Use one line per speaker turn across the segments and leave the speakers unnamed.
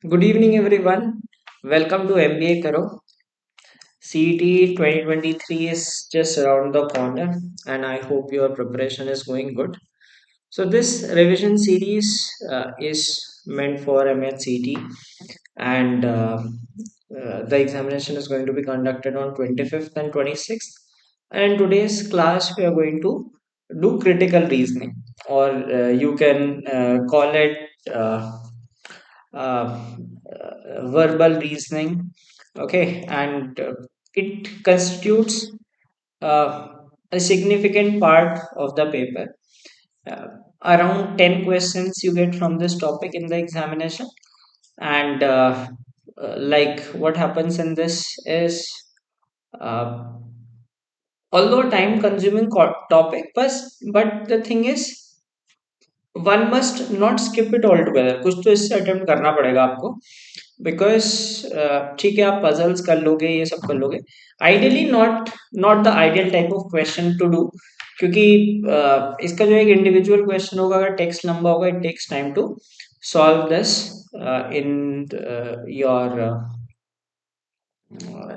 Good evening, everyone. Welcome to MBA Karo. CET 2023 is just around the corner, and I hope your preparation is going good. So, this revision series is meant for MH-CET, and the examination is going to be conducted on 25th and 26th. And in today's class, we are going to do critical reasoning, or you can call it. Uh, Verbal reasoning, okay, and it constitutes uh, a significant part of the paper. uh, Around 10 questions you get from this topic in the examination, and like what happens in this is, uh, although time consuming topic, but the thing is one must not skip it all together, कुछ तो इससे attempt करना पड़ेगा आपको, because ठीक है आप puzzles कर लोगे, ये सब कर लोगे, ideally not the ideal type of question to do, क्योंकि इसका जो एक इंडिविजुअल क्वेश्चन होगा, अगर टेक्स्ट लंबा होगा, it takes time to solve this in your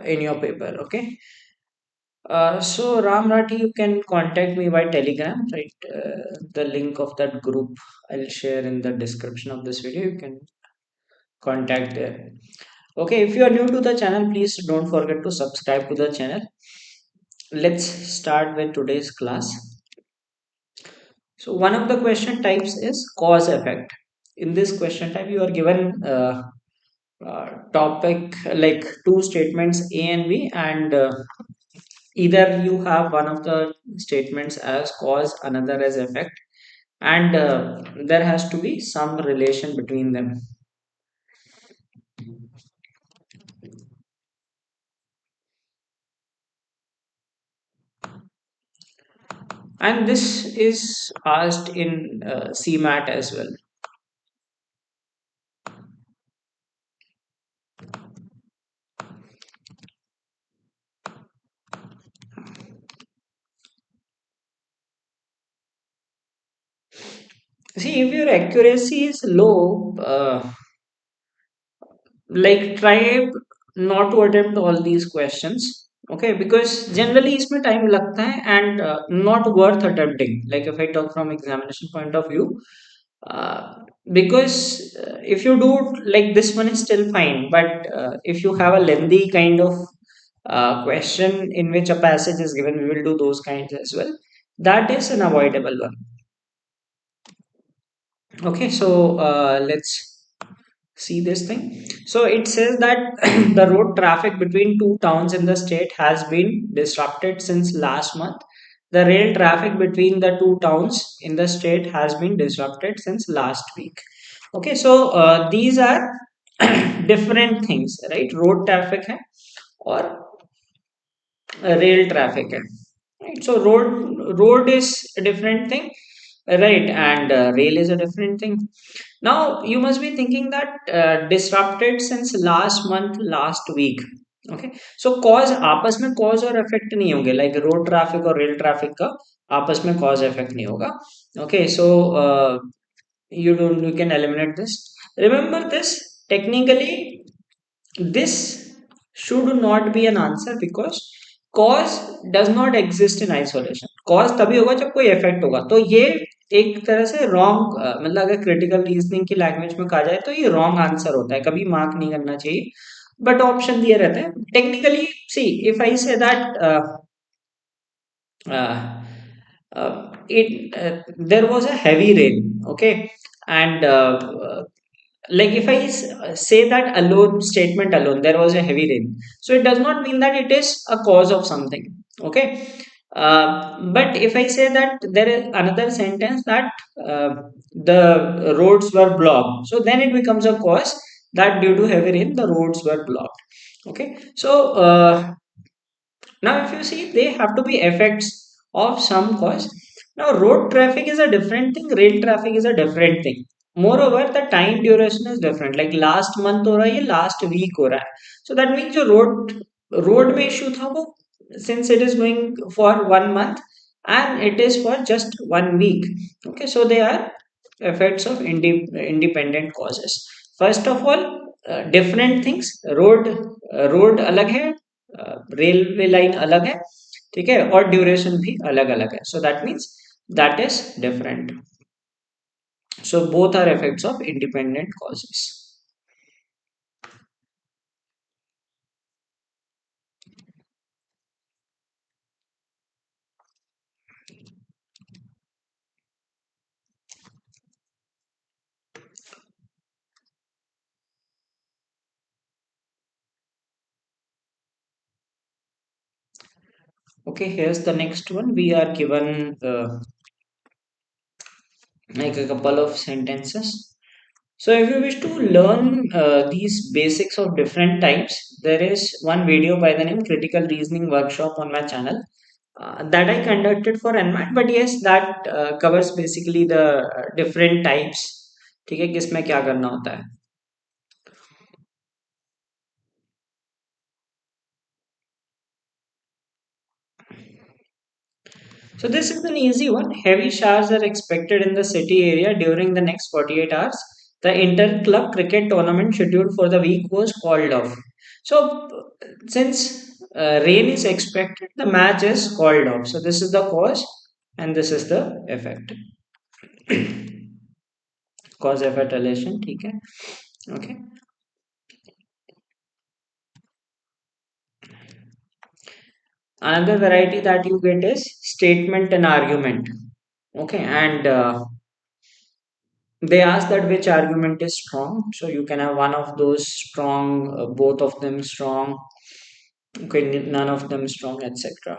in your paper. Okay. So Ram Rathi, you can contact me by Telegram, right? The link of that group I'll share in the description of this video. You can contact there. Okay, if you are new to the channel, please don't forget to subscribe to the channel. Let's start with today's class. So one of the question types is cause effect. In this question type, you are given topic like two statements A and B, and either you have one of the statements as cause, another as effect, and there has to be some relation between them. And this is asked in CMAT as well. See, if your accuracy is low, like try not to attempt all these questions, okay, because generally इसमें time लगता है, and not worth attempting, like if I talk from examination point of view, uh, because if you do like this one is still fine, but if you have a lengthy kind of question in which a passage is given, we will do those kinds as well. That is an avoidable one. Okay, so let's see this thing. So it says that the road traffic between two towns in the state has been disrupted since last month. The rail traffic between the two towns in the state has been disrupted since last week. Okay, so these are different things, right? Road traffic hai, or rail traffic hai, right? So road is a different thing, right, and rail is a different thing. Now you must be thinking that disrupted since last month, last week. Okay, so cause आपस में cause और effect नहीं होंगे, like road traffic और rail traffic का आपस में cause effect नहीं होगा. Okay, so you can eliminate this. Remember this, technically this should not be an answer, because cause does not exist in isolation. cause तभी होगा जब कोई effect होगा, तो ये एक तरह से रॉन्ग, मतलब अगर क्रिटिकल रीजनिंग की लैंग्वेज में कहा जाए तो ये रॉन्ग आंसर होता है, कभी मार्क नहीं करना चाहिए, बट ऑप्शन दिए रहते हैं technically. See if I say that uh, it there was a heavy rain, okay, and like if say that alone, statement alone, there was a heavy rain, so it does not mean that it is a cause of something, okay. But if I say that there is another sentence that uh, the roads were blocked, so then it becomes a cause, that due to heavy rain the roads were blocked. Okay, so now, if you see, they have to be effects of some cause. Now, road traffic is a different thing, rail traffic is a different thing. Moreover, the time duration is different. Like last month हो रहा है, ये last week हो रहा है. So that means जो road में issue था वो, since it is going for 1 month and it is for just 1 week. Okay, so they are effects of independent causes. First of all, different things. Road अलग है, railway line अलग है, ठीक है, और ड्यूरेशन भी अलग अलग है, so that means that is different. So both are effects of independent causes. Okay, here's the next one. We are given like a couple of sentences. So if you wish to learn these basics of different types, there is one video by the name Critical Reasoning Workshop on my channel that I conducted for NMAT. But yes, that covers basically the different types. ठीक है, किसमें क्या करना होता है. So this is an easy one. Heavy showers are expected in the city area during the next 48 hours. The inter-club cricket tournament scheduled for the week was called off. So since rain is expected, the match is called off. So this is the cause and this is the effect. Cause effect relation, ठीक है? Okay. Another variety that you get is statement and argument. Okay, and they ask that which argument is strong, so you can have one of those strong, both of them strong, okay, none of them strong, etc.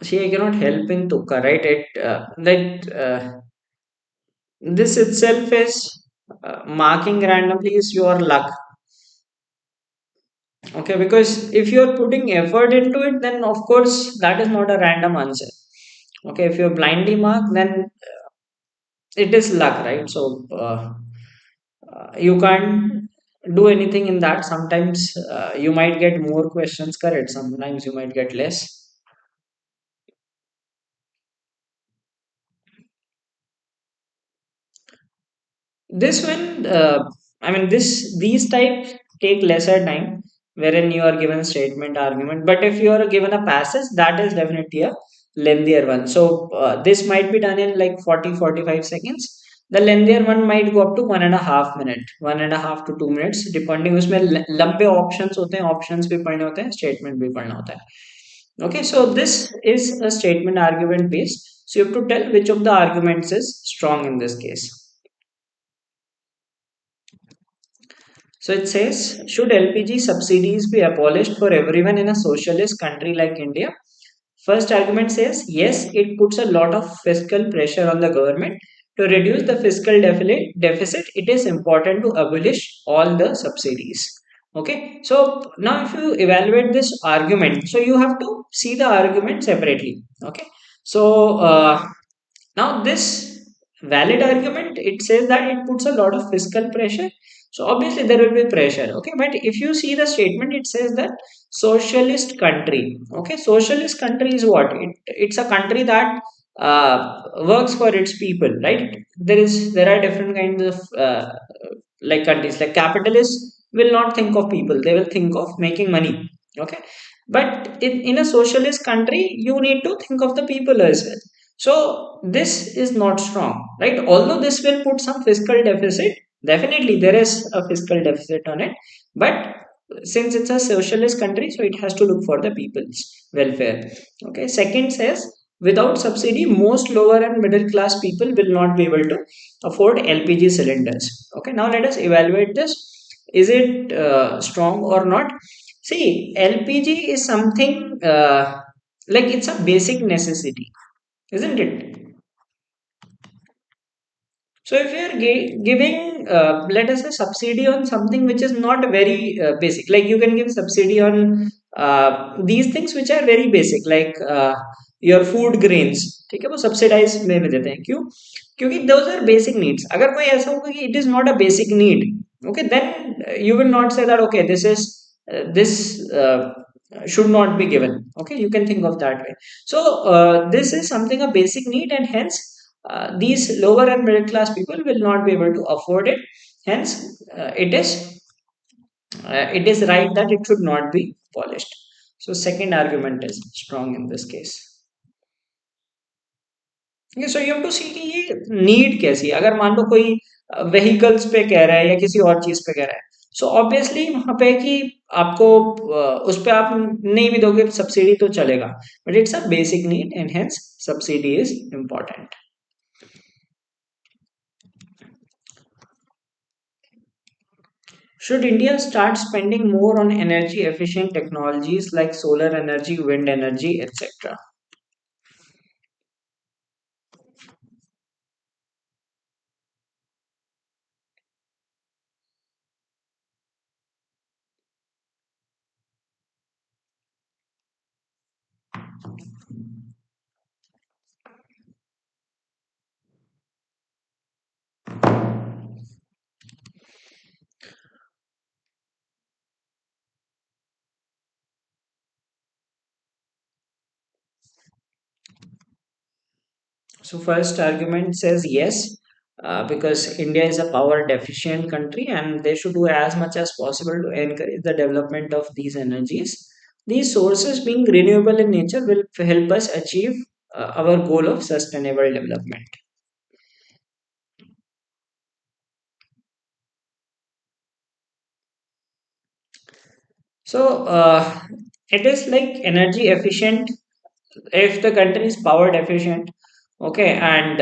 See, I cannot help in Tukka, right? This itself is marking randomly is your luck, okay, because if you are putting effort into it, then of course that is not a random answer. Okay, if you blindly mark, then it is luck, right? So you can't do anything in that. Sometimes you might get more questions correct, sometimes you might get less. This one, I mean, these types take lesser time, wherein you are given statement argument, but if you are given a passage, that is definitely a lengthier one. So this might be done in like 40-45 seconds. The lengthier one might go up to 1.5 minute, 1.5 to 2 minutes, depending. उसमें लंबे options होते हैं, options भी पढ़ने होते हैं, statement भी पढ़ना होता है. Okay, so this is a statement argument based, so you have to tell which of the arguments is strong in this case. So it says, should LPG subsidies be abolished for everyone in a socialist country like India? First argument says, yes, it puts a lot of fiscal pressure on the government. To reduce the fiscal deficit, it is important to abolish all the subsidies. Okay, so now if you evaluate this argument, so you have to see the argument separately. Okay, so now this valid argument, it says that it puts a lot of fiscal pressure. So obviously there will be pressure. Okay, but if you see the statement, it says that socialist country. Okay, socialist country is what? It's a country that works for its people, right? There are different kinds of like countries. Like capitalists will not think of people; they will think of making money. Okay, but in a socialist country, you need to think of the people as well. So this is not strong, right? Although this will put some fiscal deficit, definitely there is a fiscal deficit on it, but since it's a socialist country, so it has to look for the people's welfare. Okay. Second says, without subsidy, most lower and middle class people will not be able to afford LPG cylinders. Okay. Now let us evaluate this. Is it strong or not? See, LPG is something like it's a basic necessity, isn't it? So if you are giving, let us say, subsidy on something which is not very basic, like you can give subsidy on these things which are very basic, like your food grains, ठीक है, वो subsidize में देते हैं, क्यों? क्योंकि those are basic needs. अगर कोई ऐसा होगा कि it is not a basic need, okay, then you will not say that okay, this should not be given. Okay, you can think of that way. So this is something a basic need, and hence these lower and middle class people will not be able to afford it. Hence, it is right that it should not be polished. So second argument is strong in this case. So you have to see कि ये need कैसी है। अगर मान लो कोई vehicles पे कह रहा है या किसी और चीज पे कह रहा है, सो ऑब्वियसली वहां पे कि आपको उस पे आप नहीं भी दोगे सब्सिडी तो चलेगा, but it's a basic need and hence subsidy is important. Should India start spending more on energy efficient technologies like solar energy, wind energy, etc.? So first argument says yes, because India is a power deficient country and they should do as much as possible to encourage the development of these energies. These sources being renewable in nature will help us achieve our goal of sustainable development. So it is like energy efficient if the country is power deficient, okay, and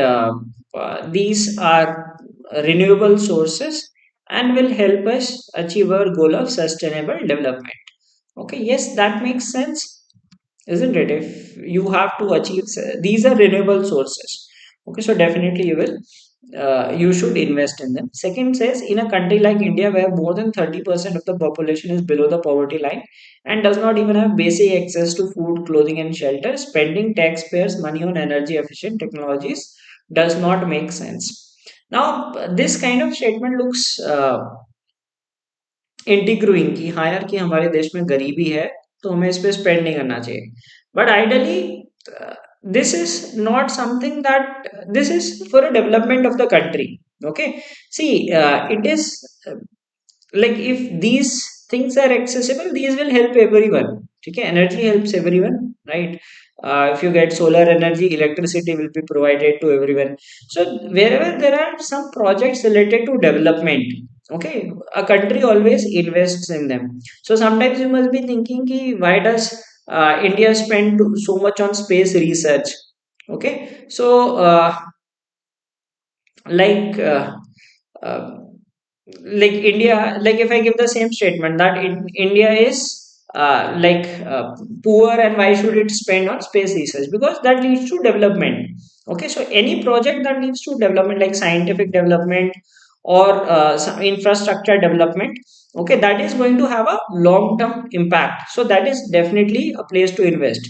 these are renewable sources and will help us achieve our goal of sustainable development. Okay, yes, that makes sense, isn't it? If you have to achieve, these are renewable sources, okay, so definitely you should invest in them. Second says, in a country like India where more than 30% of the population is below the poverty line and does not even have basic access to food, clothing and shelter, spending taxpayers money on energy efficient technologies does not make sense. Now this kind of statement looks इंटीग्रुइंग कि हाँ यार कि हमारे देश में गरीबी है तो हमें इस पे स्पेंड नहीं करना चाहिए, but ideally this is not something that this is for a development of the country, okay. See it is like if these things are accessible, these will help everyone, ठीक है, energy helps everyone, right? If you get solar energy, electricity will be provided to everyone. So wherever there are some projects related to development, okay, a country always invests in them. So sometimes you must be thinking ki why does India spend so much on space research, okay. So like uh, like India, like if I give the same statement that India is poor and why should it spend on space research? Because that leads to development. Okay, so any project that leads to development, like scientific development or some infrastructure development, okay, that is going to have a long term impact. So that is definitely a place to invest.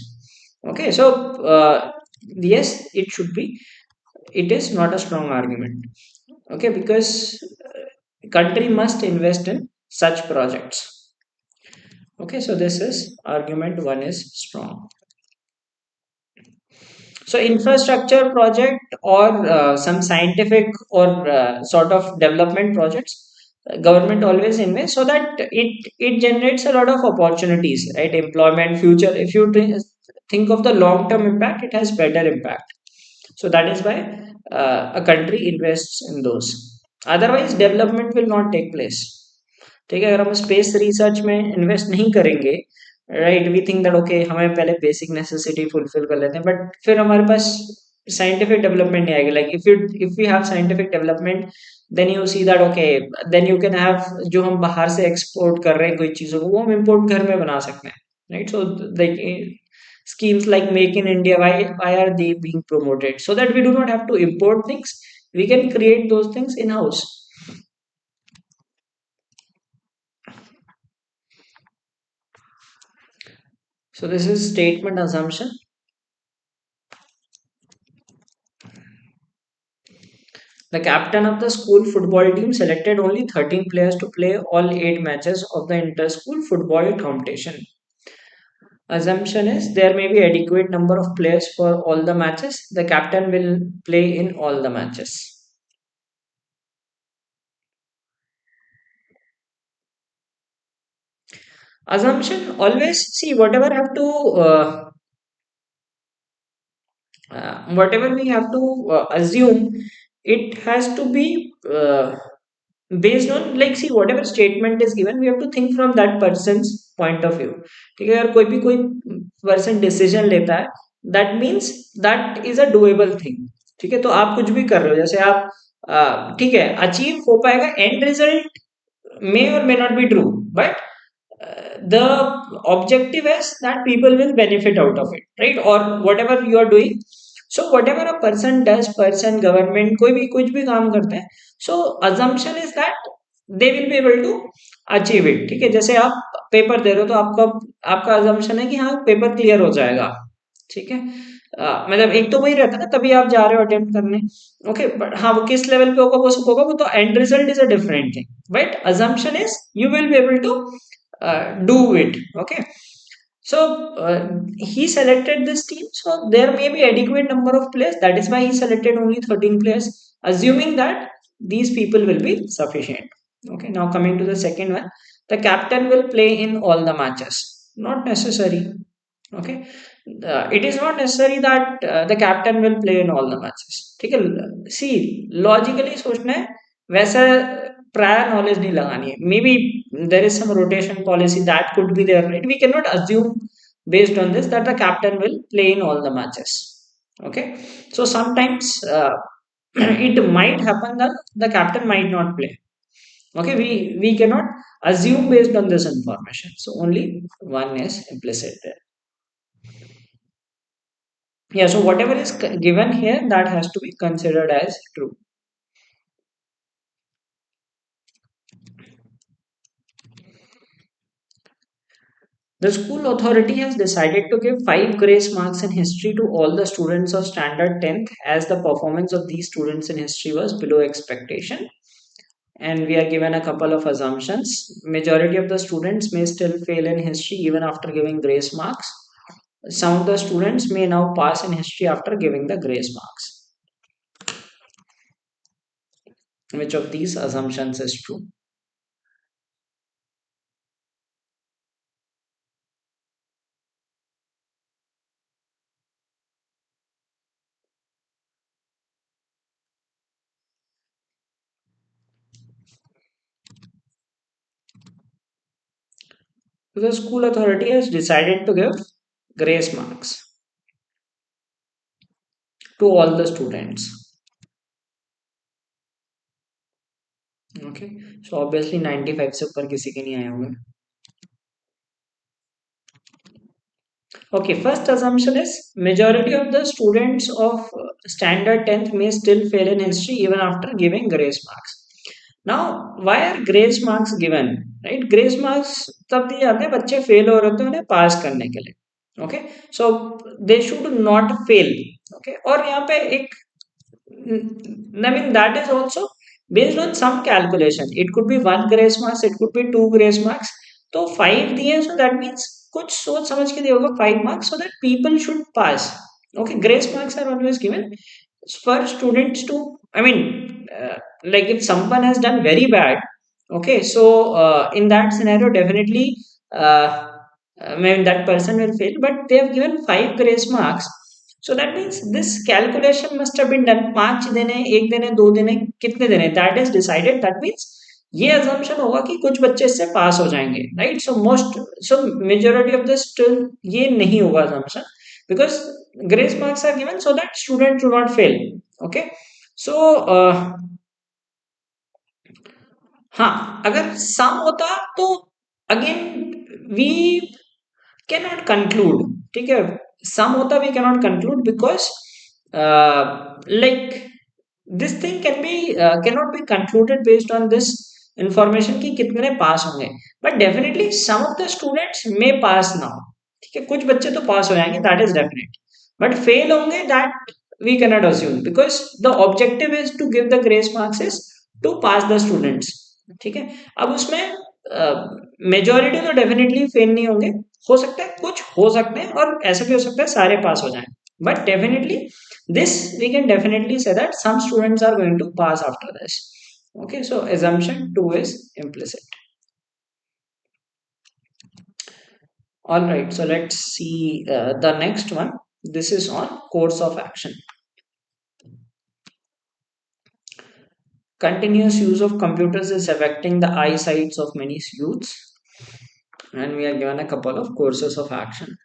Okay, so yes, it should be. It is not a strong argument, okay, because country must invest in such projects. Okay, so this is argument one is strong. So infrastructure project or some scientific or sort of development projects, government always invests so that it generates a lot of opportunities, right? Employment, future. If you think of the long term impact, it has better impact. So that is why a country invests in those. Otherwise development will not take place. ठीक है, अगर हम space research में invest नहीं करेंगे, right, we think that okay हमें पहले basic necessity fulfil कर लेते हैं, बट फिर हमारे पास साइंटिफिक डेवलपमेंट नहीं आएगी। Like if you have scientific development, then you see that okay, then you can have, जो हम बाहर से एक्सपोर्ट कर रहे हैं कोई चीज़ों को, वो हम इम्पोर्ट घर में बना सकते हैं, right. So like schemes like make in India, why are they being promoted? So that we do not have to import things, we can create those things in house. So this is statement assumption. The captain of the school football team selected only 13 players to play all 8 matches of the inter-school football competition. Assumption is there may be adequate number of players for all the matches. The captain will play in all the matches. Assumption always, see, whatever have to whatever we have to assume, it has to be based on, like, see, whatever statement is given, we have to think from that person's point of view. ठीक है, अगर कोई भी कोई person decision लेता है, that means that is a doable thing. ठीक है, तो आप कुछ भी कर रहे हो, जैसे आप ठीक है, अचीव हो पाएगा, and result may or may not be true, but the objective is that people will benefit out of it, right? Or whatever you are doing. So whatever a person does, person, government, कोई भी कुछ भी काम करते हैं, so assumption is that they will be able to achieve it. ठीक है, जैसे आप पेपर दे रहे हो, तो आपका आपका assumption है कि हाँ पेपर क्लियर हो जाएगा. ठीक है, मतलब एक तो वही रहता है ना, तभी आप जा रहे हो अटेम्प्ट करने. ओके, बट हाँ, वो किस लेवल पे होगा वो तो and result is a different thing, but assumption is you will be able to do it. Okay, so he selected this team, so there may be adequate number of players, that is why he selected only 13 players, assuming that these people will be sufficient. Okay, now coming to the second one, the captain will play in all the matches. Not necessary. Okay, it is not necessary that the captain will play in all the matches. ठीक है, see, logically सोचना है, वैसा prior knowledge नहीं लगानी है. Maybe there is some rotation policy that could be there, right? We cannot assume based on this that the captain will play in all the matches. Okay, so sometimes it might happen that the captain might not play. Okay, we cannot assume based on this information, so only one is implicit there. Yeah, so whatever is given here, that has to be considered as true. The school authority has decided to give 5 grace marks in history to all the students of standard 10th, as the performance of these students in history was below expectation. And we are given a couple of assumptions. Majority of the students may still fail in history even after giving grace marks. Some of the students may now pass in history after giving the grace marks. Which of these assumptions is true? The school authority has decided to give grace marks to all the students. Okay, so obviously 95 से ऊपर किसी के नहीं आए होंगे. Okay, first assumption is majority of the students of standard 10th may still fail in history even after giving grace marks. Now, why are grace marks given? Right, grace marks तब दिए जाते हैं बच्चे फेल हो रहे होते हैं उन्हें पास करने के लिए. Okay, so they should not fail. Okay, और यहाँ पे एक, I mean, that is also based on some calculation. It could be one grace marks, it could be two grace marks. तो five दिए, so that means कुछ सोच समझ के दिया होगा 5 marks, so that people should pass. Okay, grace marks are always given for students to, I mean, like if someone has done very bad, okay, so in that scenario, definitely, I mean, that person will fail, but they have given 5 grace marks. So that means this calculation must have been done. 5 देने, एक देने, दो देने, कितने देने, that is decided. That means ये assumption होगा कि कुछ बच्चे इससे पास हो जाएंगे, right? So so majority of this still ये नहीं होगा assumption, because grace marks are given so that students do not fail. Okay, so हाँ, अगर सम होता तो अगेन वी cannot conclude. ठीक है, सम होता we cannot conclude because like this thing cannot be concluded based on this information कि कितने पास होंगे, but definitely some of the students may pass now. ठीक है, कुछ बच्चे तो पास हो जाएंगे, that is definite, but fail होंगे, that we cannot assume, because the objective is to give the grace marks is to pass the students. ठीक है, अब उसमें मेजोरिटी तो डेफिनेटली फेल नहीं होंगे, हो सकता है कुछ हो सकते हैं, और ऐसा भी हो सकता है सारे पास हो जाएं, but definitely this we can definitely say that some students are going to pass after this. Okay, so assumption 2 is implicit. All right, so let's see the next one. This is on course of action. Continuous use of computers is affecting the eyesights of many youths, and we are given a couple of courses of action.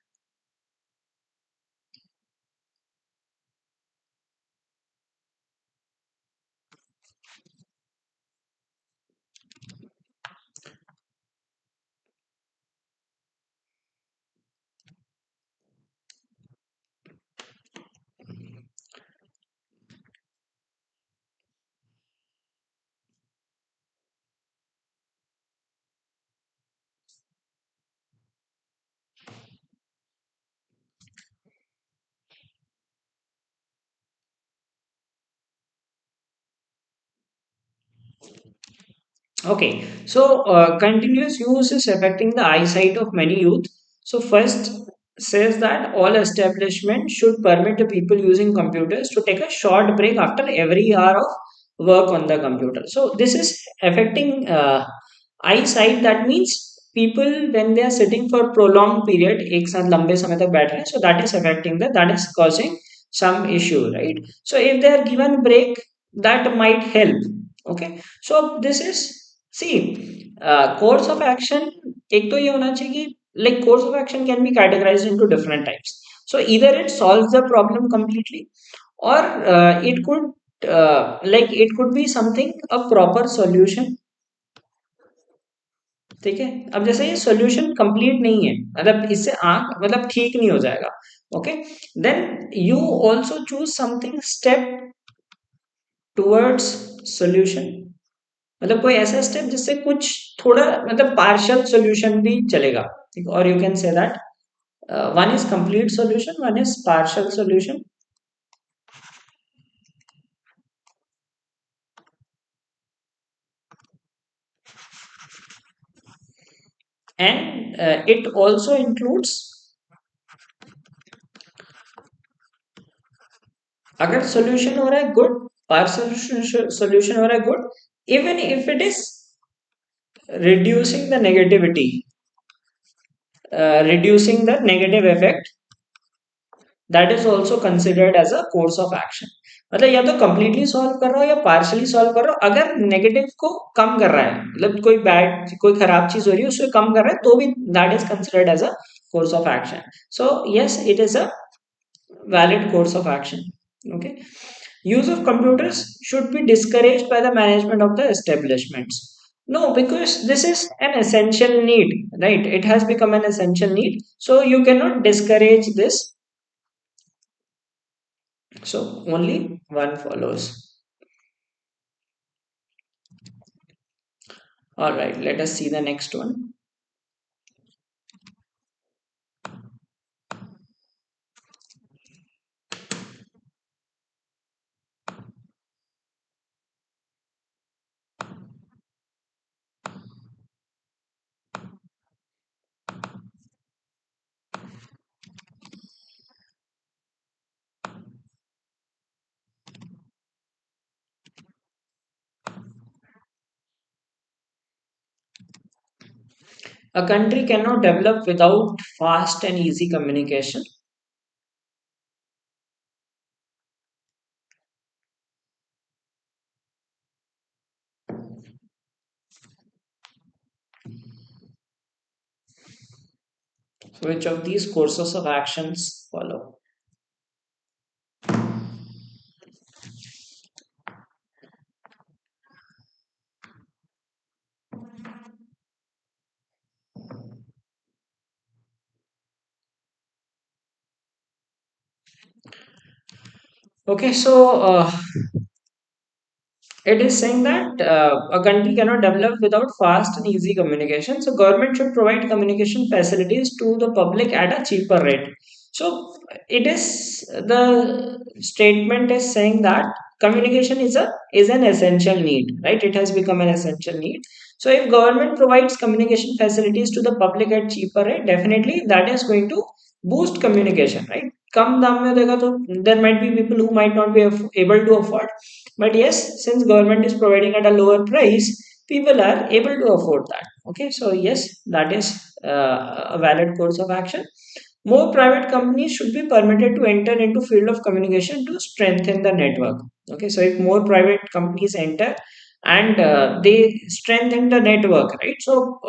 Okay, so continuous use is affecting the eyesight of many youth. So first says that all establishments should permit the people using computers to take a short break after every hour of work on the computer. So this is affecting eyesight. That means people when they are sitting for prolonged period, एक साथ लंबे समय तक बैठ रहे हैं, so that is affecting that is causing some issue, right? So if they are given break, that might help. Okay, so this is see course of action. एक तो ये होना चाहिए कि like course of action can be categorized into different types. So either it solves the problem completely, or it could like it could be something a proper solution. ठीक है, अब जैसे ये सॉल्यूशन कंप्लीट नहीं है, मतलब इससे आंख मतलब ठीक नहीं हो जाएगा. Okay, then you also choose something step towards solution. मतलब कोई ऐसा स्टेप जिससे कुछ थोड़ा मतलब पार्शियल सॉल्यूशन भी चलेगा. और you can say that one is complete solution, one is partial solution. And it also includes, अगर सॉल्यूशन हो रहा है गुड, पार्शियल सॉल्यूशन हो रहा है good, even if it is reducing the negativity, reducing the negative effect, that is also considered as a course of action. मतलब या तो completely solve कर रहा हो या partially solve कर रहा हो, अगर negative को कम कर रहा है, मतलब कोई bad कोई खराब चीज हो रही है उसको कम कर रहा है, तो भी that is considered as a course of action. So yes, it is a valid course of action. Okay, use of computers should be discouraged by the management of the establishments. No, because this is an essential need, right? It has become an essential need, so you cannot discourage this. So only one follows. All right, let us see the next one. A country cannot develop without fast and easy communication. Which of these courses of actions follow? Okay, so it is saying that a country cannot develop without fast and easy communication. So government should provide communication facilities to the public at a cheaper rate. So it is the statement is saying that communication is an essential need, right? It has become an essential need. So if government provides communication facilities to the public at cheaper rate, definitely that is going to boost communication, right? कम दाम में देगा तो there might be people who might not be able to afford, but yes, since government is providing at a lower price, people are able to afford that. Okay, so yes, that is a valid course of action. More private companies should be permitted to enter into field of communication to strengthen the network. Okay, so if more private companies enter and they strengthen the network, right? So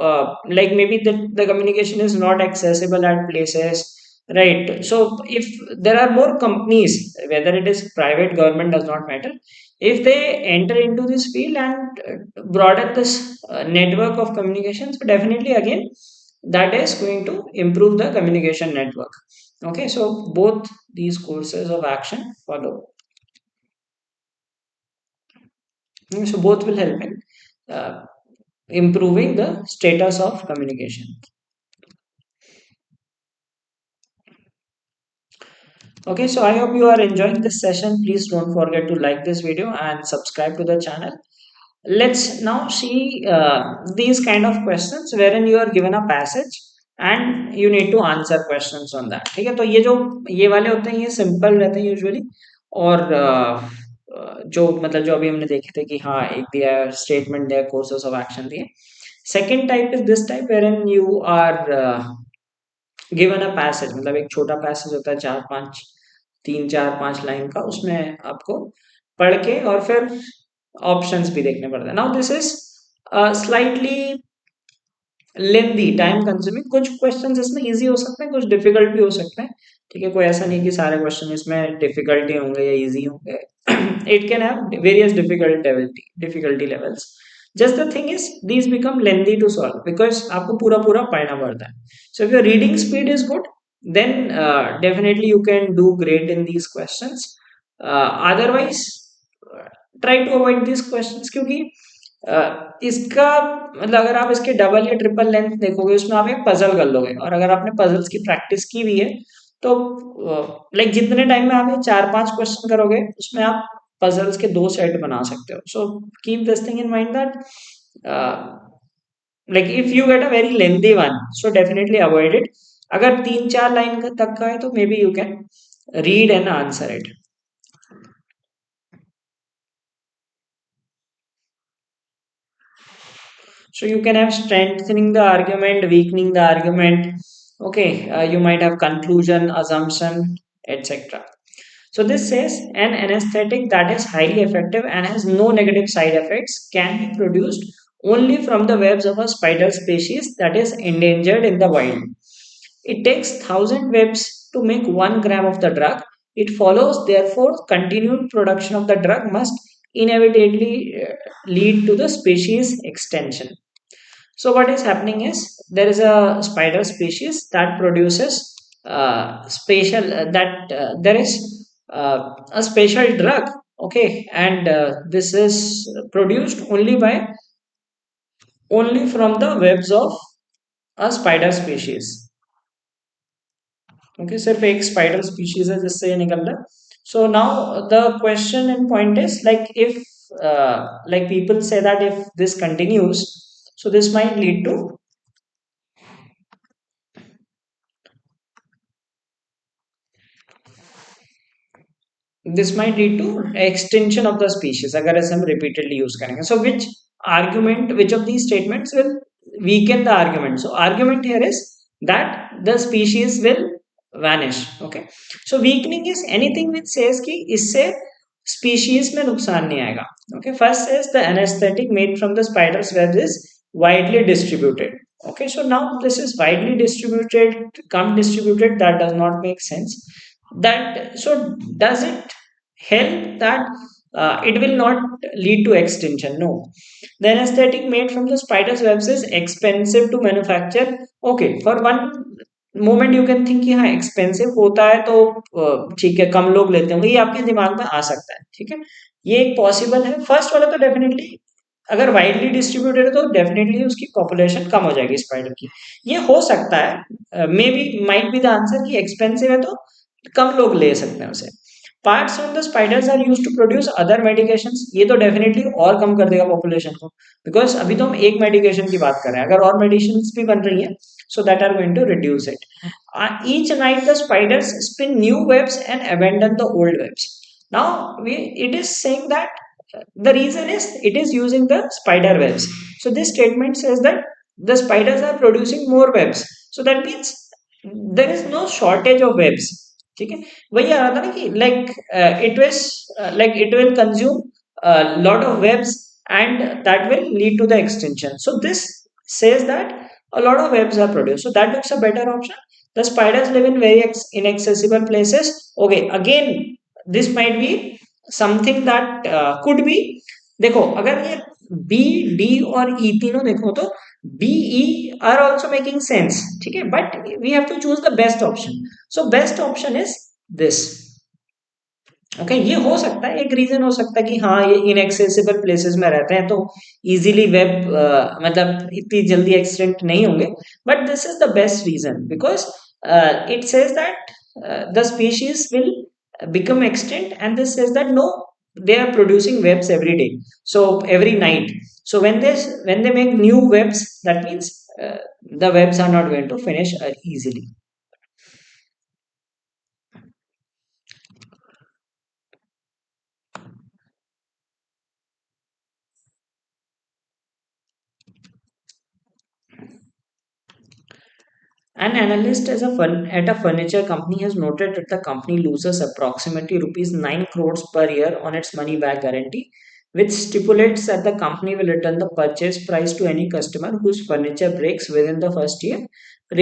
like maybe the communication is not accessible at places, right? So if there are more companies, whether it is private, government, does not matter, if they enter into this field and broaden this network of communication, so definitely again that is going to improve the communication network. Okay, so both these courses of action follow. So both will help in uh, improving the status of communication. Okay, so I hope you are enjoying this session. Please don't forget to like this video and subscribe to the channel. Let's now see these kind of questions wherein you are given a passage and you need to answer questions on that. ठीक है, तो ये वाले होते हैं, ये simple रहते हैं यूजुअली। और जो मतलब जो अभी हमने देखे थे कि हाँ एक दिया है स्टेटमेंट दिया, कोर्सेस ऑफ एक्शन दिए। Second type is this type where you are given a passage, मतलब एक छोटा पैसेज होता है, चार पांच, तीन चार पांच लाइन का, उसमें आपको पढ़ के और फिर ऑप्शंस भी देखने पड़ते हैं। Now this is slightly lengthy, time consuming. कुछ क्वेश्चंस इसमें इजी हो सकते हैं, कुछ डिफिकल्ट भी हो सकते हैं। ठीक है, कोई ऐसा नहीं कि सारे क्वेश्चन इसमें डिफिकल्टी होंगे या इजी होंगे। It can have various difficulty levels. Just the thing is these become lengthy to solve because आपको पूरा पूरा पढ़ना पड़ता है। So if your reading speed is good, then definitely you can do great in these questions. Otherwise, try to avoid these questions, क्योंकि इसका मतलब अगर आप इसके डबल या ट्रिपल लेंथ देखोगे, उसमें आप एक पजल कर लोगे, और अगर आपने पजल्स की प्रैक्टिस की भी है तो लाइक जितने टाइम में आप ये चार पांच क्वेश्चन करोगे उसमें आप पजल्स के दो सेट बना सकते हो। So keep this thing in mind that like if you get a very lengthy one, so definitely avoid it. अगर तीन चार लाइन तक का है तो maybe you can read and answer it. So you can have strengthening the argument, weakening the argument. Okay, you might have conclusion, assumption, etc. So this says an anesthetic that is highly effective and has no negative side effects can be produced only from the webs of a spider species that is endangered in the wild. It takes 1,000 webs to make 1 gram of the drug. It follows, therefore, continued production of the drug must inevitably lead to the species extension. So what is happening is there is a spider species that produces special that there is a special drug. Okay, and this is produced only from the webs of a spider species. Okay, सिर्फ एक spider species है जिससे ये निकल रहा है. So now the question and point is like if like people say that if this continues, so this might lead to extinction of the species अगर ऐसे हम repeatedly use करेंगे. So which of these statements will weaken the argument? So argument here is that the species will vanish. Okay, so weakening is anything which says कि इससे species में नुकसान नहीं आएगा. Okay, first says the anesthetic made from the spider's web is widely distributed. Okay, so now this is widely distributed, come distributed, that does not make sense. That so does it help that it will not lead to extinction? No. The anesthetic made from the spider's webs is expensive to manufacture. Okay, for one moment you can think कि हाँ expensive होता है तो ठीक है कम लोग लेते होंगे, ये आपके दिमाग में आ सकता है। ठीक है, ये एक पॉसिबल है। फर्स्ट वाला तो डेफिनेटली अगर वाइडली डिस्ट्रीब्यूटेड है तो डेफिनेटली उसकी पॉपुलेशन कम हो जाएगी स्पाइडर की, ये हो सकता है। Maybe might be the answer कि एक्सपेंसिव है तो कम लोग ले सकते हैं उसे। Parts of the spiders are used to produce other medications, ये तो डेफिनेटली और कम कर देगा पॉपुलेशन को, बिकॉज अभी तो हम एक मेडिकेशन की बात कर रहे हैं, अगर और मेडिसिन भी बन रही हैं so that are going to reduce it. Each night the spiders spin new webs and abandon the old webs. Now it is saying that the reason is it is using the spider webs. So this statement says that the spiders are producing more webs. So that means there is no shortage of webs. ठीक है वही आ रहा था ना कि like it was like it will consume a lot of webs and that will lead to the extinction. So this says that a lot of webs are produced. So that looks a better option. The spiders live in very inaccessible places. Okay, again this might be something that could be देखो अगर ये B D और ई तीनों देखो तो B E are also making sense ठीक है but we have to choose the best option so best option is this okay ये हो सकता है एक रीजन हो सकता है कि हाँ ये इनएक्सेसिबल प्लेसेस में रहते हैं तो इजीली वेब मतलब इतनी जल्दी एक्सटेंट नहीं होंगे but this is the best reason because it says that the species will become extinct and this says that no they are producing webs every day so every night so when they make new webs that means the webs are not going to finish easily. An analyst at a furniture company has noted that the company loses approximately rupees 9 crores per year on its money back guarantee, which stipulates that the company will return the purchase price to any customer whose furniture breaks within the first year,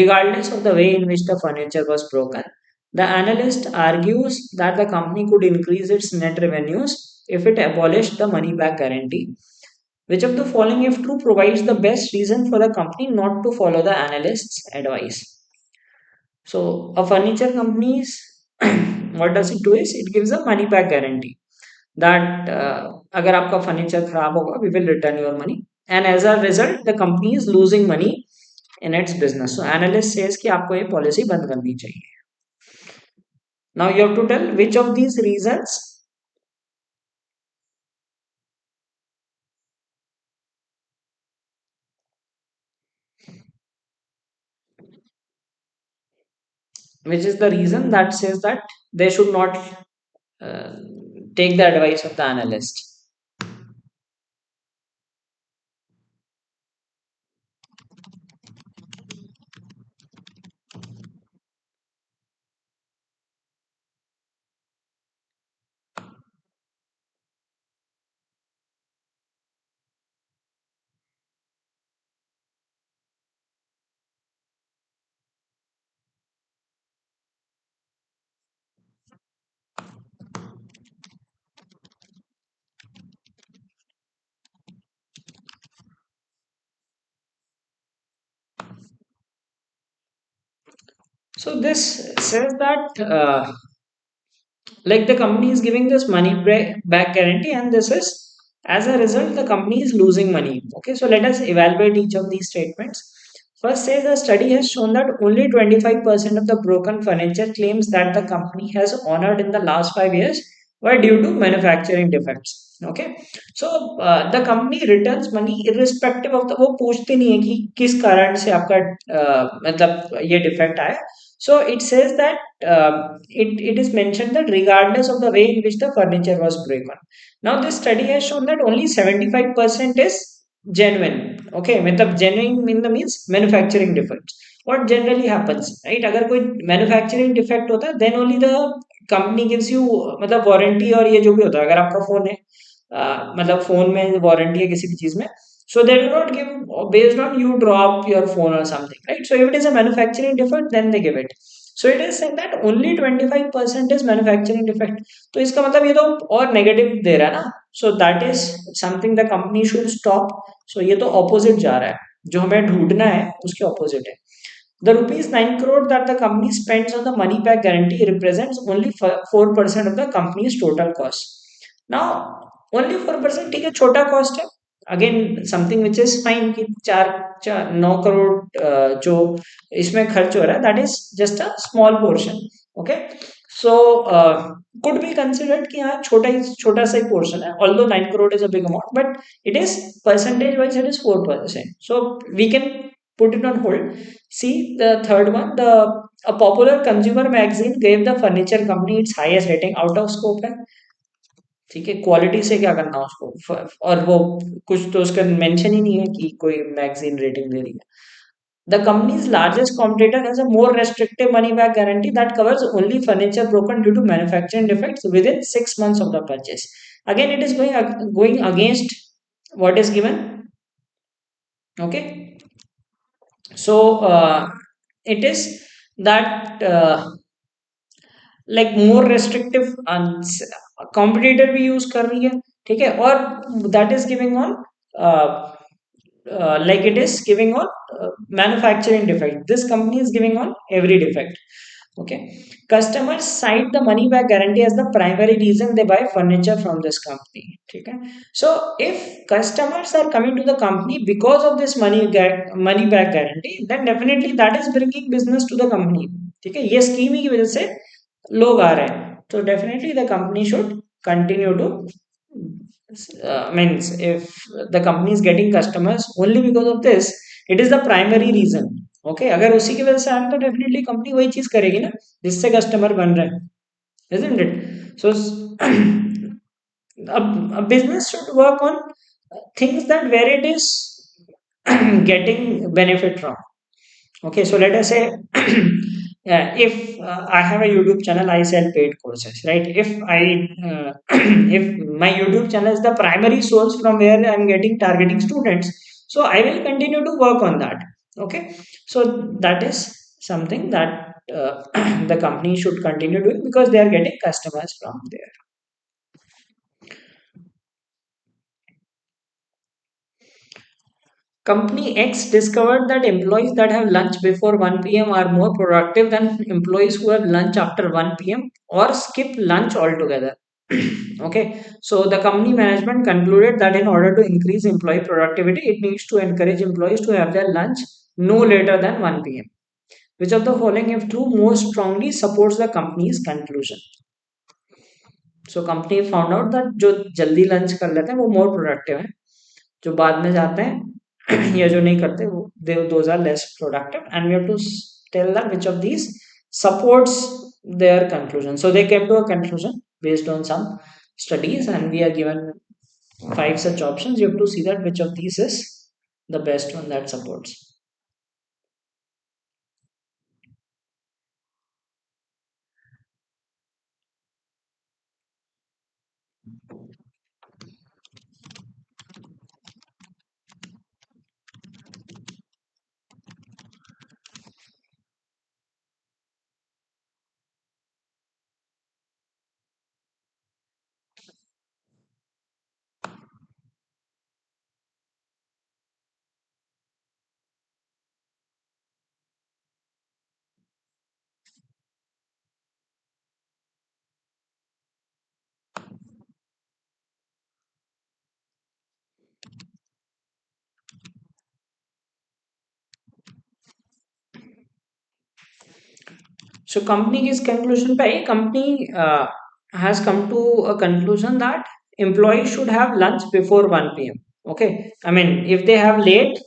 regardless of the way in which the furniture was broken. The analyst argues that the company could increase its net revenues if it abolished the money back guarantee. Which of the following, if true, provides the best reason for the company not to follow the analyst's advice? So, a furniture company's what does it do is it gives a money back guarantee that अगर आपका furniture खराब होगा we will return your money and as a result the company is losing money in its business. So analyst says कि आपको ये policy बंद करनी चाहिए. Now you have to tell which of these reasons which is the reason that says that they should not uh, take the advice of the analyst. So this says that like the company is giving this money back guarantee and this is as a result the company is losing money. Okay, so let us evaluate each of these statements. First says the study has shown that only 25% of the broken furniture claims that the company has honored in the last 5 years were due to manufacturing defects. Okay, so the company returns money irrespective of the वो पूछते नहीं है कि किस कारण से आपका मतलब ये डिफेक्ट आया. So it says that it is mentioned that regardless of the way in which the furniture was broken. Now this study has shown that only 75% is genuine. Okay, मतलब genuine in the means manufacturing defects. What generally happens, right? अगर कोई manufacturing defect होता है, then only the company gives you मतलब warranty और ये जो भी होता है, अगर आपका phone है, मतलब phone में warranty है किसी भी चीज में, so they do not give based on you drop your phone or something, right? So if it is a manufacturing defect, then they give it. So it is saying that only 25% is manufacturing defect. तो इसका मतलब ये तो और negative दे रहा है ना. So that is something the company should stop. So ये तो opposite जा रहा है. जो हमें ढूंढना है उसके opposite है. The rupees 9 crore that the company spends on the money back guarantee represents only 4% of the company's total cost. Now only 4% ठीक है छोटा cost है. Again something which is fine कि 9 करोड़ जो इसमें खर्च हो रहा है that is just a small portion. Okay, so could be considered कि हाँ छोटा सा ही portion है although 9 crore is a big amount but it is percentage wise it is 4%. So we can put it on hold. See the third one, the a popular consumer magazine gave the furniture company its highest rating out of scope है. ठीक है, quality से क्या करना उसको और वो कुछ तो उसका मेंशन ही नहीं है कि कोई मैगजीन रेटिंग दे रही है. The company's largest competitor has a more restrictive money back guarantee that covers only furniture broken due to manufacturing defects within 6 months of the purchase. Again, it is going against what is given. Okay, so it is that like more restrictive competitor भी use कर रही है, ठीक है, और that is giving on like it is giving on manufacturing defect. This company is giving on every defect. Okay, customers cite the money back guarantee as the primary reason they buy furniture from this company. Okay, so if customers are coming to the company because of this money back guarantee, then definitely that is bringing business to the company. ठीक है, ये scheme ही की वजह से लोग आ रहे हैं, तो definitely the company should continue to means if the company is getting customers only because of this, it is the primary reason. Okay, अगर उसी की वजह से आए तो डेफिनेटली कंपनी वही चीज करेगी ना जिससे कस्टमर बन रहे हैं, isn't it? So a business should work on things that where it is getting benefit from. Okay, so let us say if I have a YouTube channel, I sell paid courses, right? If I if my YouTube channel is the primary source from where I'm getting targeting students, so I will continue to work on that. Okay, so that is something that the company should continue doing because they are getting customers from there. Company X discovered that employees that have lunch before 1 p.m. are more productive than employees who have lunch after 1 p.m. or skip lunch altogether. Okay, so the company management concluded that in order to increase employee productivity, it needs to encourage employees to have their lunch no later than 1 p.m. Which of the following, if true, most strongly supports the company's conclusion? So company found out that जो जल्दी lunch कर लेते हैं वो more productive है, जो बाद में जाते हैं या जो नहीं करते वो those are less productive, and we have to tell that which of these supports their conclusion. So they came to a conclusion based on some studies, and we are given 5 such options. You have to see that which of these is the best one that supports. So company is conclusion by company has come to a conclusion that employees should have lunch before 1 p.m. Okay, I mean if they have late,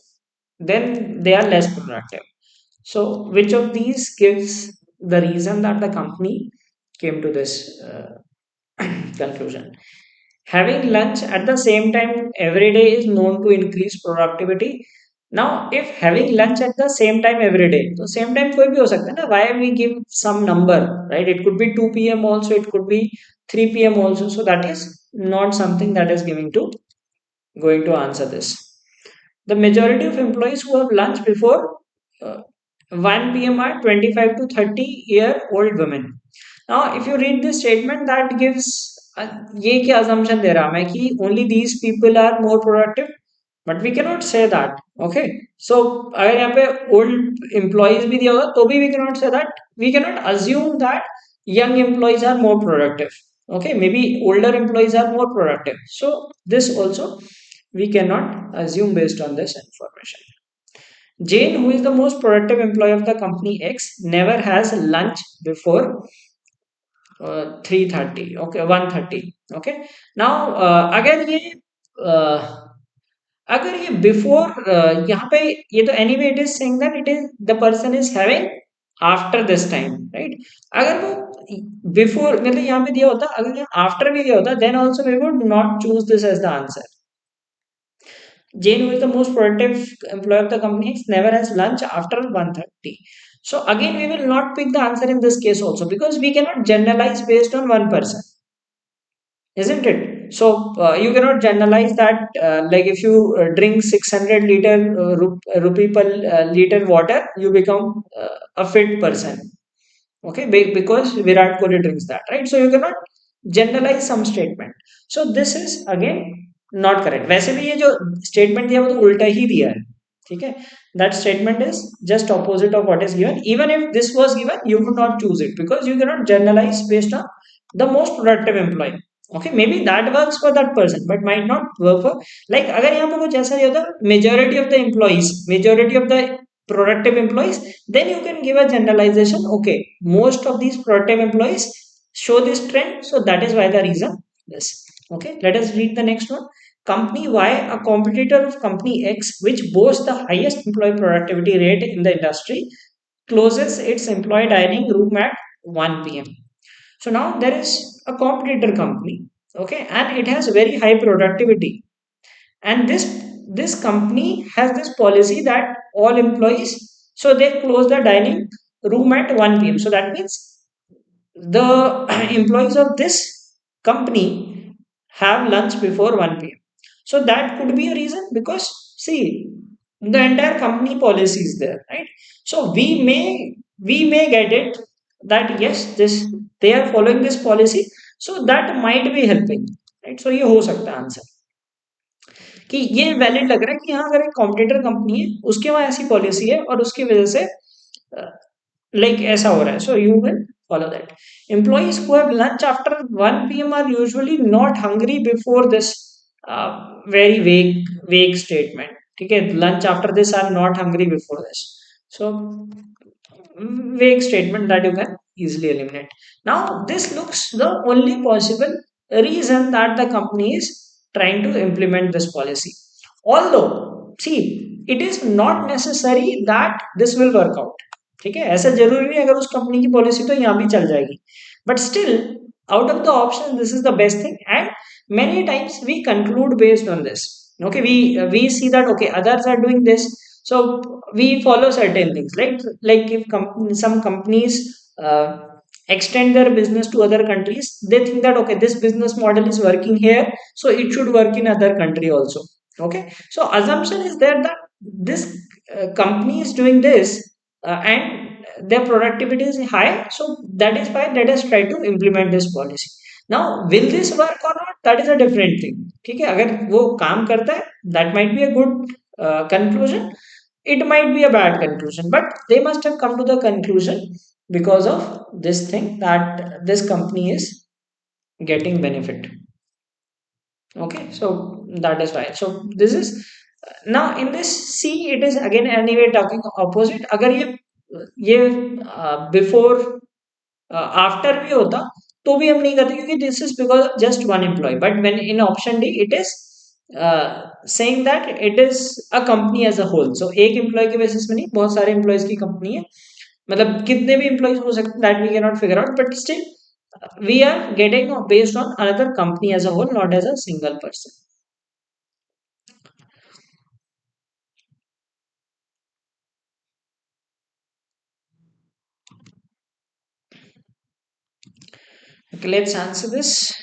then they are less productive. So which of these gives the reason that the company came to this conclusion? Having lunch at the same time every day is known to increase productivity. Now, if having lunch at the same time every day, so same time कोई भी हो सकता है ना. Why we give some number, right? It could be 2 p.m. also, it could be 3 p.m. also. So that is not something that is going to answer this. The majority of employees who have lunch before uh, 1 p.m. are 25 to 30-year-old women. Now, if you read this statement, that gives ये क्या assumption दे रहा मैं कि only these people are more productive, but we cannot say that. Okay, so अगर यहाँ पे old employees भी दिया होगा तो भी we cannot say that. We cannot assume that young employees are more productive. Okay, maybe older employees are more productive. So this also we cannot assume based on this information. Jane, who is the most productive employee of the company X, never has lunch before 3:30. Okay, 1:30. Okay. Now, uh, अगर ये before यहाँ पे ये तो anyway it is saying that it is the person is having after this time, right? अगर वो before मतलब यहाँ पे दिया होता, अगर यहाँ आफ्टर भी दिया होता, then also we would not choose this as the answer. Jane, who is the most productive employee of the company, never has lunch after 1:30. So again, we will not pick the answer in this case also, because we cannot generalize based on one person, isn't it? So you cannot generalize that, like if you drink 600 liter rupee per liter water, you become a fit person. Okay, because Virat Kohli drinks that, right? So you cannot generalize some statement. So this is again not correct. वैसे भी ये जो statement दिया वो तो उल्टा ही दिया है, ठीक है? That statement is just opposite of what is given. Even if this was given, you could not choose it, because you cannot generalize based on the most productive employee. Okay, maybe that works for that person, but might not work for, like अगर यहाँ पे कुछ ऐसा दिया होता, majority of the productive employees, then you can give a generalization. Okay, most of these productive employees show this trend, so that is why the reason this. Okay, let us read the next one. Company Y, a competitor of company X, which boasts the highest employee productivity rate in the industry, closes its employee dining room at 1 p.m. So now there is a competitor company, okay, and it has very high productivity, and this company has this policy that all employees, so they close the dining room at 1 p.m. So that means the employees of this company have lunch before 1 p.m. So that could be a reason, because see, the entire company policy is there, right? So we may get it that yes, this, they are following this policy, so that might be helping, right? So ये हो सकता है answer, कि ये valid लग रहा है कि हाँ, अगर एक कॉम्पिटिटर कंपनी है, उसके वहां ऐसी पॉलिसी है और उसकी वजह से लाइक ऐसा हो रहा है, so you will follow that. Employees who have lunch after 1 p.m. are usually not hungry before this. Very vague statement. ठीक है, lunch after this are not hungry before this. So vague statement that you can easily eliminate. Now, this looks the only possible reason that the company is trying to implement this policy. Although, see, it is not necessary that this will work out. ठीक है, ऐसा जरूरी नहीं, अगर उस company की policy तो यहाँ भी चल जाएगी, but still out of the options this is the best thing, and many times we conclude based on this. Okay, we see that okay, others are doing this, so we follow certain things, like if some companies extend their business to other countries, they think that okay, this business model is working here, so it should work in other country also. Okay, so assumption is there that this company is doing this, and their productivity is high, so that is why let us try to implement this policy. Now, will this work or not, that is a different thing. ठीक है, अगर वो काम करता है, that might be a good conclusion, it might be a bad conclusion, but they must have come to the conclusion because of this thing that this company is getting benefit. Okay, so that is why. So this is, now in this C, it is again anyway talking opposite. अगर ये before after भी होता, तो भी हम नहीं करते, क्योंकि this is because of just one employee. But when in option D, it is saying that it is a company as a whole. So एक employee के basis में नहीं, बहुत सारे employees की company है, मतलब कितने भी employees हो सकते हैं, that we cannot figure out, but still we are getting based on another company as a whole, not as a single person. Okay, let's answer this.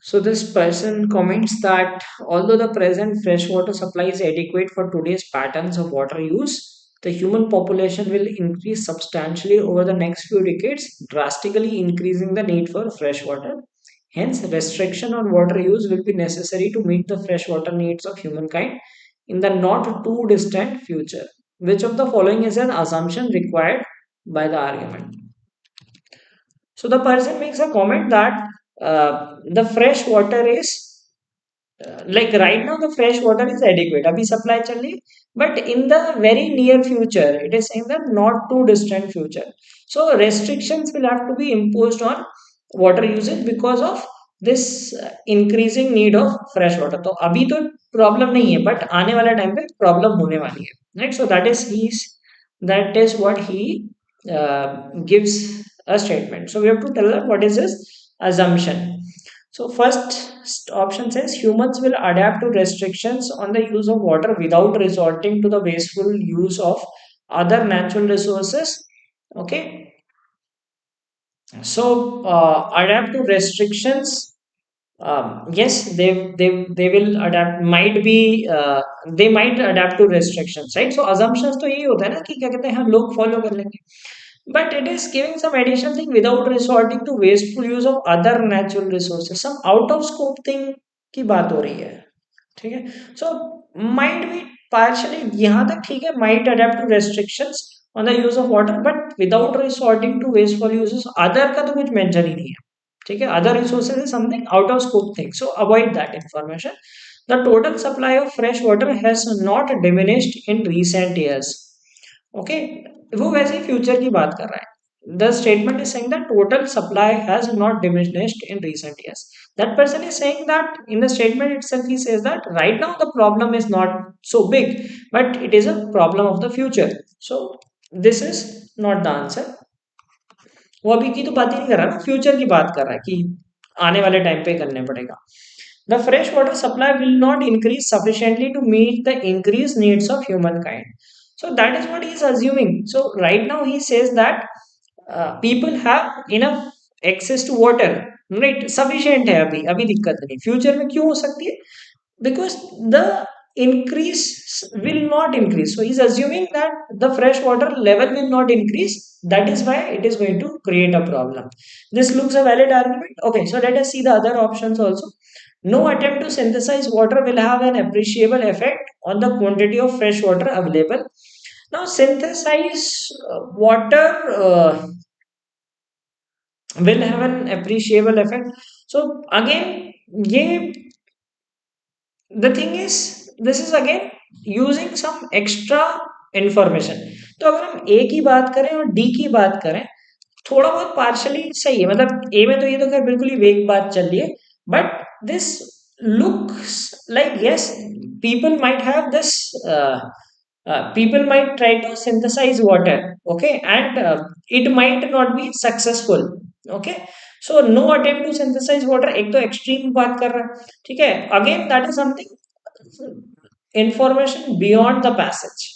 So this person comments that although the present freshwater supply is adequate for today's patterns of water use, the human population will increase substantially over the next few decades, drastically increasing the need for fresh water. Hence, restriction on water use will be necessary to meet the freshwater needs of humankind in the not too distant future. Which of the following is an assumption required by the argument? So the person makes a comment that the fresh water is like right now the fresh water is adequate abhi supply chal rahi है but in the very near future it is saying that not too distant future so restrictions will have to be imposed on water usage because of this increasing need of fresh water तो अभी तो problem नहीं है but आने वाला time पे problem होने वाली है right so that is what he gives a statement so we have to tell that what is his assumption so first option says humans will adapt to restrictions on the use of water without resorting to the wasteful use of other natural resources. Okay, so adapt to restrictions. Yes, they will adapt. Might be they might adapt to restrictions, right? So assumptions तो यही होता है ना कि क्या कहते हैं हम लोग follow कर लेंगे. But it is giving some additional thing without resorting to wasteful use of other natural resources. Some out of scope thing की बात हो रही है ठीक है so might be partially यहाँ तक ठीक है might adapt to restrictions on the use of water but without resorting to wasteful uses other का तो कुछ mention ही नहीं है ठीक है other resources is something out of scope thing so avoid that information the total supply of fresh water has not diminished in recent years okay वो वैसे ही future की बात कर रहा है the statement is saying that total supply has not diminished in recent years that person is saying that in the statement itself he says that right now the problem is not so big but it is a problem of the future so this is not the answer वो अभी की तो बात ही नहीं कर रहा ना future की बात कर रहा है कि आने वाले टाइम पे करने पड़ेगा the fresh water supply will not increase sufficiently to meet the increased needs of humankind so that is what he is assuming so right now he says that people have enough access to water right sufficient है अभी अभी दिक्कत नहीं future में क्यों हो सकती है because the increase will not increase so he's assuming that the fresh water level will not increase that is why it is going to create a problem this looks a valid argument okay so let us see the other options also no attempt to synthesize water will have an appreciable effect on the quantity of fresh water available now synthesize water will have an appreciable effect so again ये the thing is this is again using some extra information तो अगर हम ए की बात करें और D की बात करें थोड़ा बहुत पार्शली सही है मतलब ए में तो ये तो खैर बिल्कुल ही वेग बात चल रही है but this looks like yes people might have this people might try to synthesize water okay and it might not be successful okay so no attempt to synthesize water एक तो extreme बात कर रहा है ठीक है again that is something information beyond the passage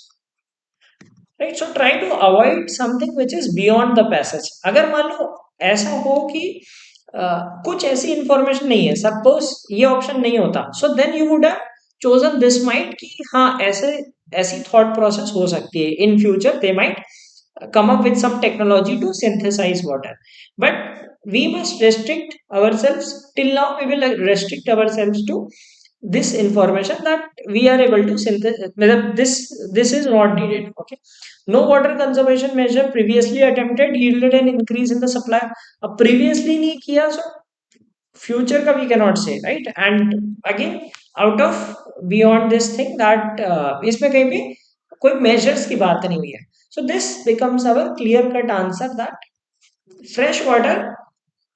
right so try to avoid something which is beyond the passage अगर मान लो ऐसा हो कि कुछ ऐसी इंफॉर्मेशन नहीं है सपोज ये ऑप्शन नहीं होता so then you would have chosen this might कि हाँ ऐसे ऐसी थॉट प्रोसेस हो सकती है in future they might come up with some technology to synthesize water but we must restrict ourselves till now we will restrict ourselves to this information that we are able to synthesize this is not needed okay no water conservation measure previously attempted yielded an increase in the supply अब previously नहीं किया so future का we cannot say right and again out of beyond this thing that इसमें कहीं भी कोई measures की बात नहीं हुई है so this becomes our clear cut answer that fresh water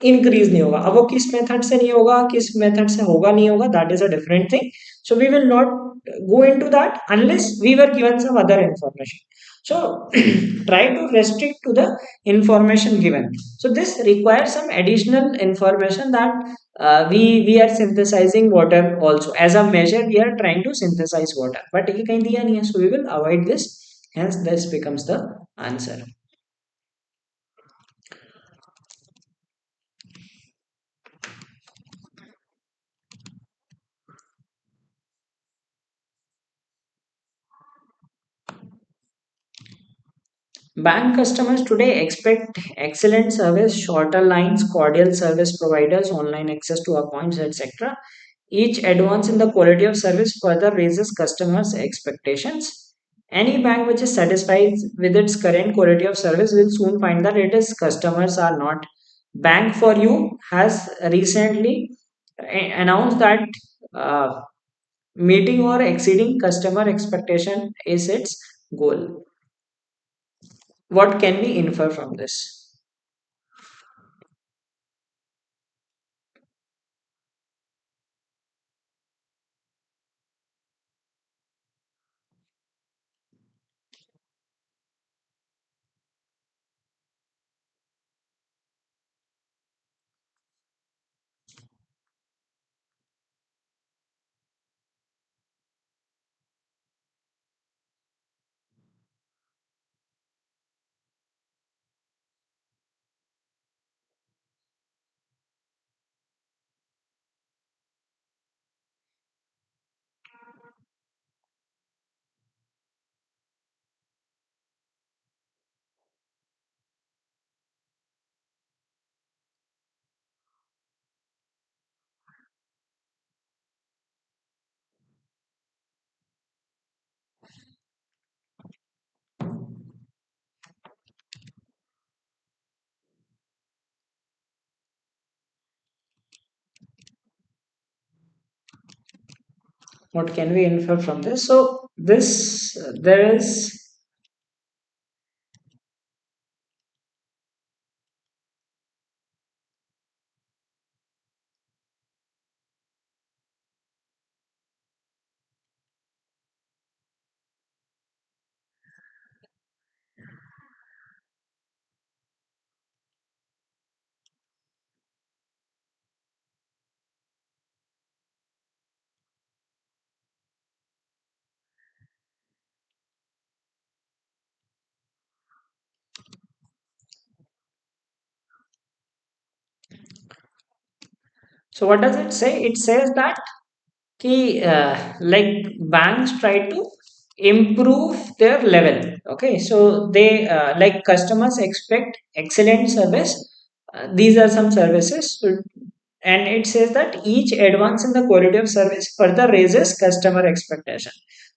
increase नहीं होगा अब वो किस मेथड से नहीं होगा किस मेथड से होगा नहीं होगा that is a different thing so we will not go into that unless we were given some other information so try to restrict to the information given so this requires some additional information that we are synthesizing water also as a measure we are trying to synthesize water but ये कहीं दिया नहीं है so we will avoid this hence this becomes the answer Bank customers today expect excellent service, shorter lines, cordial service providers, online access to accounts, etc. Each advance in the quality of service further raises customers' expectations. Any bank which is satisfied with its current quality of service will soon find that its customers are not. Bank for You has recently announced that uh, meeting or exceeding customer expectation is its goal. What can we infer from this? What can we infer from this? So this there is so what does it say? It says that like banks try to improve their level. Okay, so they like customers expect excellent service. These are some services. And it says that each advance in the quality of service further raises customer expectation.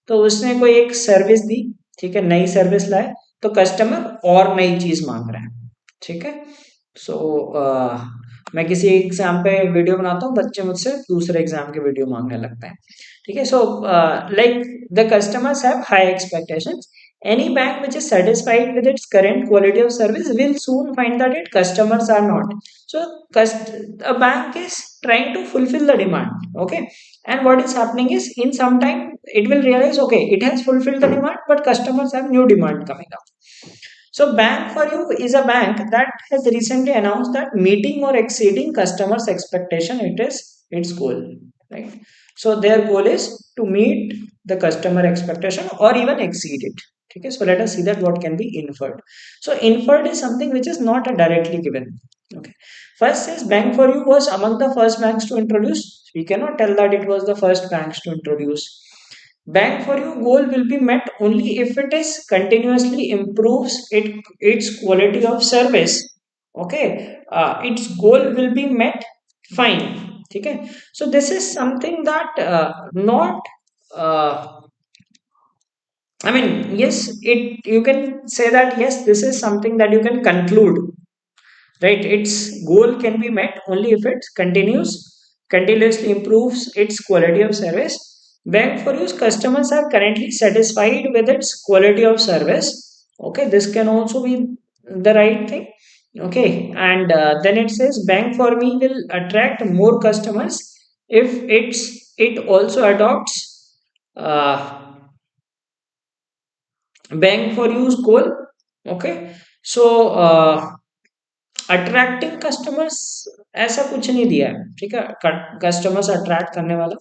तो उसने कोई एक service दी, ठीक है, नई service लाए, तो customer और नई चीज मांग रहा है, ठीक है. सो मैं किसी एग्जाम पे वीडियो बनाता हूँ, बच्चे मुझसे दूसरे एग्जाम के वीडियो मांगने लगते हैं, ठीक है. So like the customers have high expectations. Any bank which is satisfied with its current quality of service will soon find that its customers are not. So, a bank is trying to fulfill the demand. Okay, and what is happening is in some time it will realize, okay, it has fulfilled the demand, but customers have new demand coming up. So, Bank for You is a bank that has recently announced that meeting or exceeding customers' expectation it is its goal, right? So, their goal is to meet the customer expectation or even exceed it. Okay, so let us see that what can be inferred. So, inferred is something which is not directly given. Okay, first is Bank for You was among the first banks to introduce. We cannot tell that it was the first banks to introduce. Bank for You goal will be met only if it is continuously improves its quality of service. Okay, its goal will be met fine. Okay, so this is something that not. I mean, yes, it you can say that yes, this is something that you can conclude, right? Its goal can be met only if it continuously improves its quality of service. Bank for Use customers are currently satisfied with its quality of service. Okay, this can also be the right thing. Okay, and then it says Bank for Me will attract more customers if it also adopts uh, Bank for Use goal. Okay, so attracting customers ऐसा कुछ नहीं दिया है, ठीक है, customers attract करने वाला.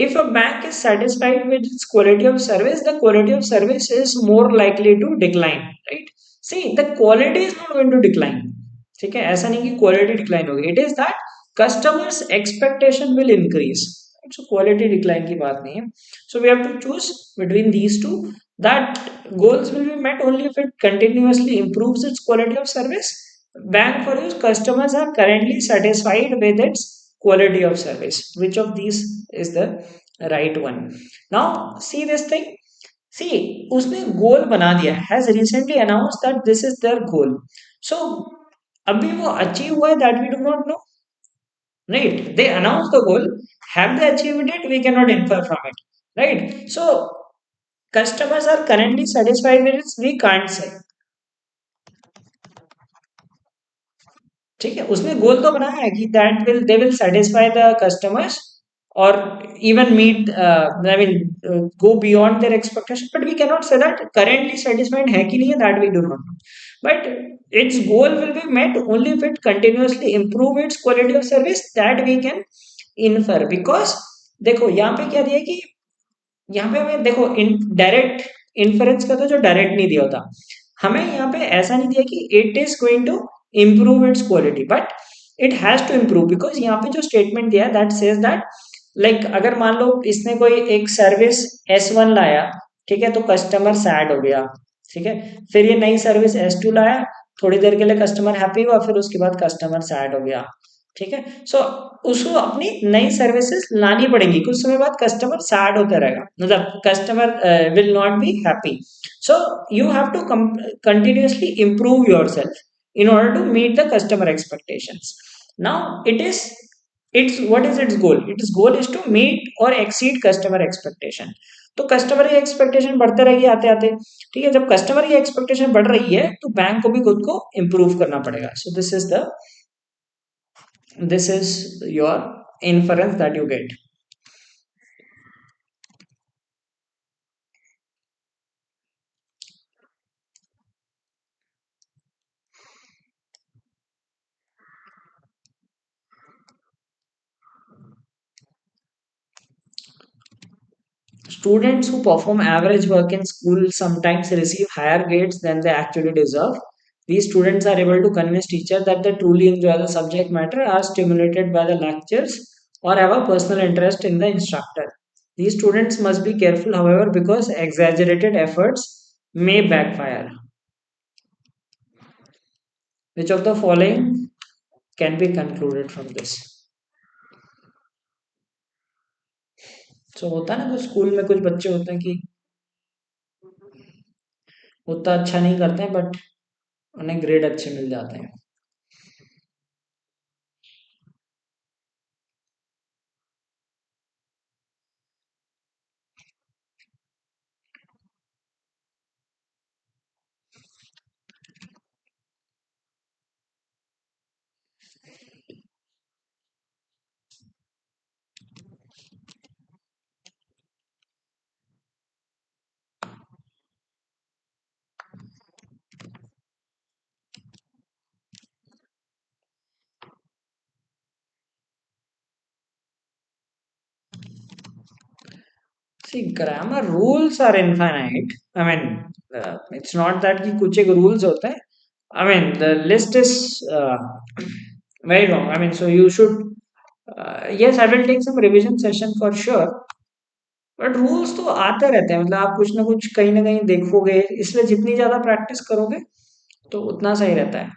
If a bank is satisfied with its quality of service, the quality of service is more likely to decline, right? See, the quality is not going to decline, ठीक है, ऐसा नहीं कि quality decline होगी. It is that customers expectation will increase. So quality decline की बात नहीं है. So we have to choose between these two. That goals will be met only if it continuously improves its quality of service. Bank for use customers are currently satisfied with its quality of service. Which of these is the right one? Now, see this thing. See, उसने गोल बना दिया, has recently announced that this is their goal. So, अभी वो achieve हुआ है that we do not know, right? They announce the goal, have they achieved it? We cannot infer from it, right? So, customers are currently satisfied with it, we can't say. ठीक है, उसने गोल तो बनाया है कि that will they will satisfy the customers और even meet I mean go beyond their expectation, but we can not say that currently satisfied है कि नहीं है, that we do not know, but its goal will be met only if it continuously improve its quality of service, that we can infer. Because देखो यहाँ पे क्या दिया कि यहाँ पे हमें देखो इन डायरेक्ट इन्फरेंस का तो जो डायरेक्ट नहीं दिया होता, हमें यहाँ पे ऐसा नहीं दिया कि it is going to improve its quality, but it has to improve because यहाँ पे जो स्टेटमेंट दिया है that says that like अगर मान लो इसने कोई एक सर्विस S1 लाया, ठीक है, तो कस्टमर सैड हो गया, ठीक है, फिर ये नई सर्विस S2 लाया, थोड़ी देर के लिए कस्टमर हैप्पी हुआ, फिर उसके बाद कस्टमर सैड हो गया, ठीक है। सो उसको अपनी नई सर्विसेज लानी पड़ेंगी, कुछ समय बाद कस्टमर सैड होता रहेगा, मतलब customer will not be happy. So you have to continuously improve yourself in order to meet the customer expectations. Now it is, it's what is its goal? Its goal is to meet or exceed customer expectation. तो customer की expectation बढ़ते रहेगी आते आते, ठीक है, जब customer की एक्सपेक्टेशन बढ़ रही है तो बैंक को भी खुद को इम्प्रूव करना पड़ेगा। सो this is your inference that you get. Students who perform average work in school sometimes receive higher grades than they actually deserve. These students are able to convince teachers that they truly enjoy the subject matter, are stimulated by the lectures, or have a personal interest in the instructor. These students must be careful, however, because exaggerated efforts may backfire. Which of the following can be concluded from this? So होता है ना, कुछ school में कुछ बच्चे होते हैं कि उतना अच्छा नहीं करते हैं बट उन्हें ग्रेड अच्छे मिल जाते हैं। See, grammar rules are infinite. I mean, it's not that कि कुछ एक rules होते हैं. I mean, the list is very long. I mean, so you should. Yes, I will take some revision session for sure. But rules तो आते रहते हैं, मतलब आप कुछ ना कहीं देखोगे, इसलिए जितनी ज्यादा प्रैक्टिस करोगे तो उतना सही रहता है।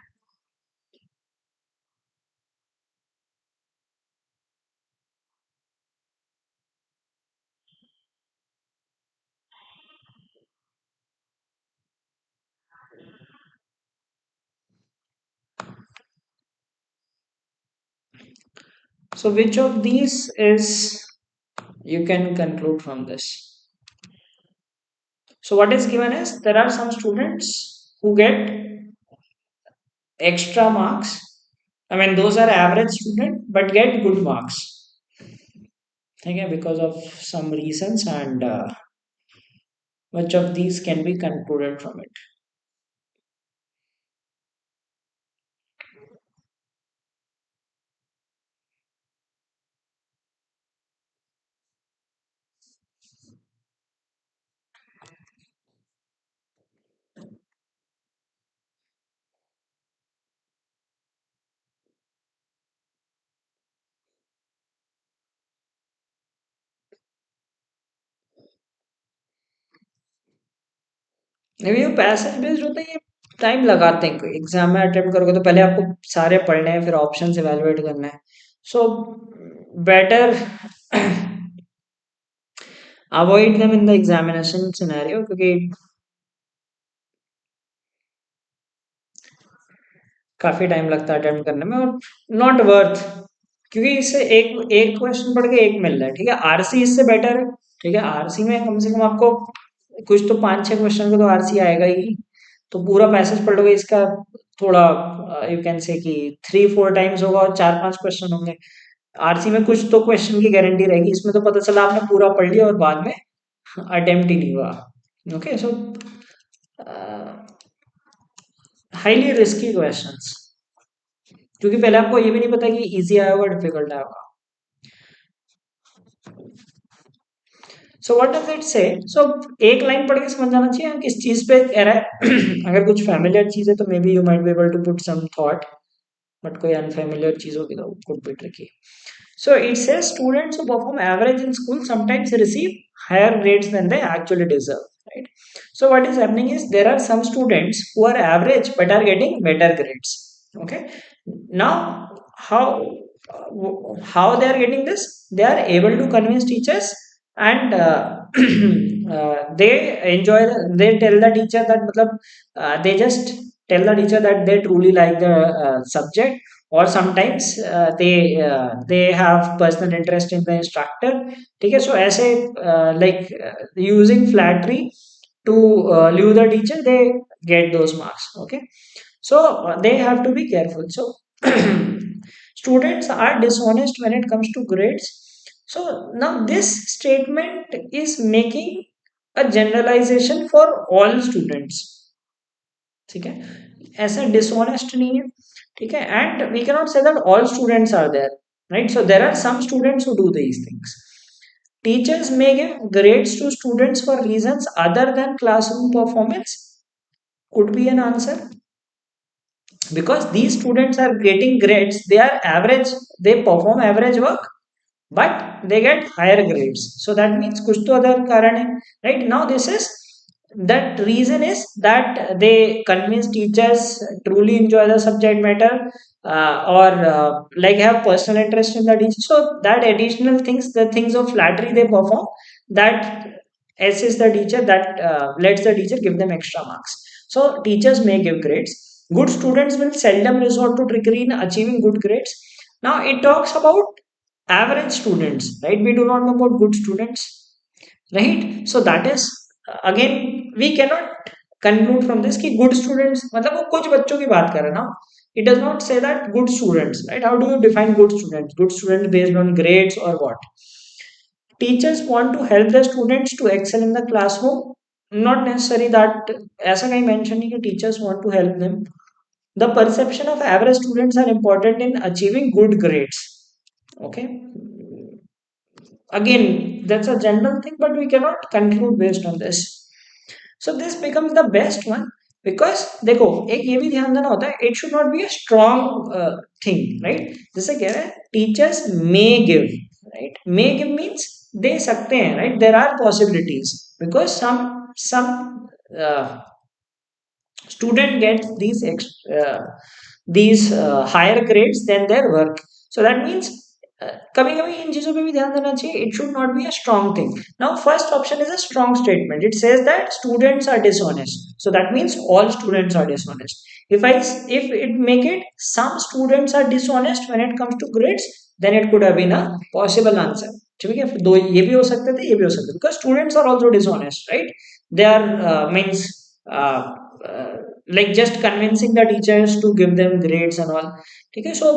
So which of these is you can conclude from this? So what is given is there are some students who get extra marks. I mean, those are average student but get good marks. Okay, because of some reasons, and which of these can be concluded from it? ये passage based होता है, ये time लगाते हैं। Exam में attempt करोगे तो पहले आपको सारे पढ़ने हैं, फिर ऑप्शंस इवेलुएट करना है। So better avoid them in the examination scenario, क्योंकि काफी टाइम लगता है अटेम्प्ट करने में, और नॉट वर्थ। क्योंकि इससे एक एक क्वेश्चन पढ़ के एक मिल रहा है, ठीक है। आरसी इससे बेटर है, ठीक है। आरसी में कम से कम आपको कुछ तो 5-6 क्वेश्चन को तो आरसी आएगा ही। तो पूरा पैसेज पढ़ लोगे इसका, थोड़ा यू कैन से कि 3-4 टाइम्स होगा और 4-5 क्वेश्चन होंगे। आरसी में कुछ तो क्वेश्चन की गारंटी रहेगी, इसमें तो पता चला आपने पूरा पढ़ लिया और बाद में अटेम्प्ट ही नहीं हुआ। ओके, सो हाईली रिस्की क्वेश्चंस, क्योंकि पहले आपको ये भी नहीं पता कि इजी आया होगा डिफिकल्ट आया होगा। सो व्हाट डज इट से? सो एक लाइन पढ़ के समझ जाना चाहिए हम किस चीज पे कह रहा है। अगर कुछ फैमिलियर चीज है तो maybe you might be able to put some thought, but कोई अनफैमिलियर चीज होगी तो could be tricky. So it says students who perform average in school sometimes receive higher grades than they actually deserve. Right. So what is happening is there are some students who are average but are getting better grades. Okay. Now how they are getting this? They are able to convince teachers, and they enjoy. They tell the teacher that matlab, they just tell the teacher that they truly like the subject, or sometimes they have personal interest in the instructor. ठीक है, so ऐसे like using flattery to lure the teacher, they get those marks. Okay, so they have to be careful. So students are dishonest when it comes to grades. So now this statement is making a generalization for all students, ठीक है। ऐसा dishonest नहीं है, ठीक है। And we can not say that all students are there, right. So there are some students who do these things. Teachers may give grades to students for reasons other than classroom performance, could be an answer, because these students are getting grades, they are average, they perform average work, but they get higher grades. So that means kuch to other karan hai, right? Now this is, that reason is that they convince teachers, truly enjoy the subject matter, or like have personal interest in the teacher. So that additional things, the things of flattery they perform, that assists the teacher, that lets the teacher give them extra marks. So teachers may give grades. Good students will seldom resort to trickery in achieving good grades. Now it talks about average students, right? We do not know about good students, right? So that is, again, we cannot conclude from this कि good students मतलब वो कुछ बच्चों की बात कर रहे हैं ना। It does not say that good students, right? How do you define good students? Good students based on grades or what? Teachers want to help the students to excel in the classroom. Not necessary that ऐसा कहीं mention नहीं कि teachers want to help them. The perception of average students are important in achieving good grades. Okay, again that's a general thing, but we cannot conclude based on this. So this becomes the best one, because देखो एक ये भी ध्यान देना होता है, it should not be a strong thing, right? जैसे कह रहे हैं teachers may give, right? May give means दे सकते हैं, right? There are possibilities, because some uh, student gets these higher grades than their work. So that means कभी कभी इन चीजों पे भी ध्यान देना चाहिए. It should not be a strong thing. Now first option is a strong statement. It says that students are dishonest, so that means all students are dishonest. If it make it some students are dishonest when it comes to grades, then it could have been a possible answer. ठीक है, दो ये भी हो सकते थे, ये भी हो सकते थे, because students are also dishonest, right? They are means uh, uh, like just convincing the teachers to give them grades and all. ठीक है, so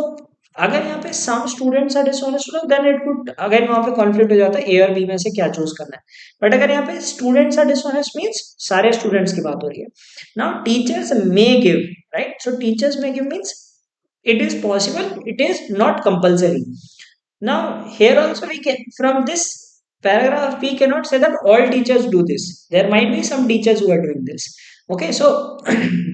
अगर यहाँ पे some students are dishonest, then it could, अगर वहां पे कॉन्फ्लिक्ट हो जाता है ए और बी में से क्या चूज करना है। बट अगर यहाँ पे स्टूडेंट्स आर डिसऑनेस्ट मींस सारे स्टूडेंट्स की बात हो रही है। Now teachers may give, right? So teachers may give means it is possible, it is not compulsory. Now here also we can, from this paragraph we cannot say that all teachers do this. There might be some teachers who are doing this. Okay, so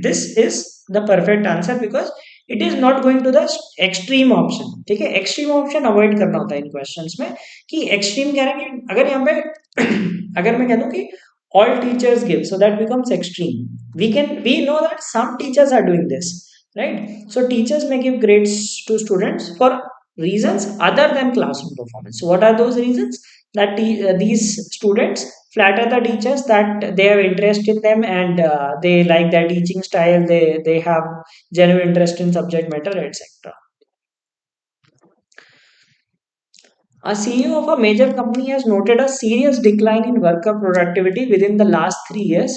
this is the perfect answer, because it is not going to the extreme option. ठीक है, extreme option avoid करना होता है इन questions में, कि extreme कह रहे हैं कि अगर यहाँ पे अगर मैं कह दूं कि all teachers give, so that becomes extreme. We know that some teachers are doing this, right? So teachers may give grades to students for reasons other than classroom performance. So what are those reasons? That these students flatter the teachers, that they have interest in them, and they like their teaching style, they have genuine interest in subject matter, etc. A CEO of a major company has noted a serious decline in worker productivity within the last 3 years.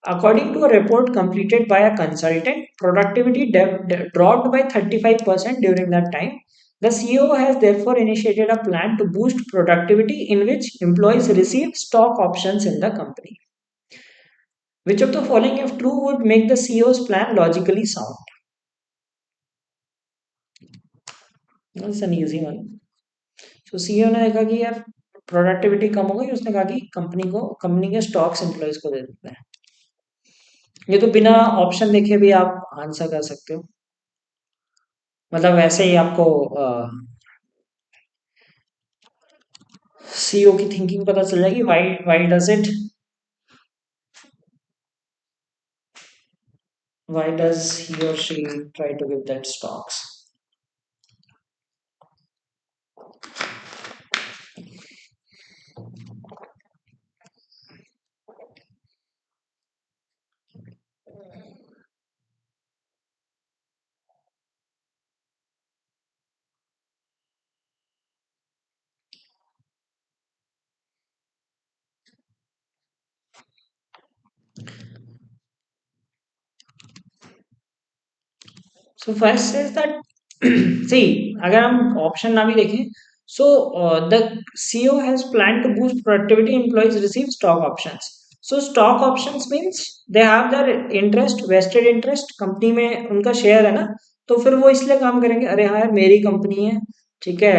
According to a report completed by a consultant, productivity dropped by 35% during that time. The CEO has therefore initiated a plan to boost productivity in which employees receive stock options in the company. Which of the following, if true, would make the CEO's plan logically sound? That's an easy one. तो CEO ने देखा कि यार productivity कम हो गई, उसने कहा कि कंपनी के स्टॉक्स एम्प्लॉयज को दे देते हैं। ये तो बिना ऑप्शन देखे भी आप आंसर कर सकते हो, मतलब वैसे ही आपको सीईओ की थिंकिंग पता चल जाएगी, व्हाई व्हाई डज ही और she try to give that stocks. So first is that see, अगर हम ऑप्शन ना भी देखें, so the CEO has planned to boost productivity. Employees receive stock options. So stock options means they have their interest, vested interest, company में उनका share है ना, तो फिर वो इसलिए काम करेंगे, अरे हाँ यार मेरी कंपनी है, ठीक है,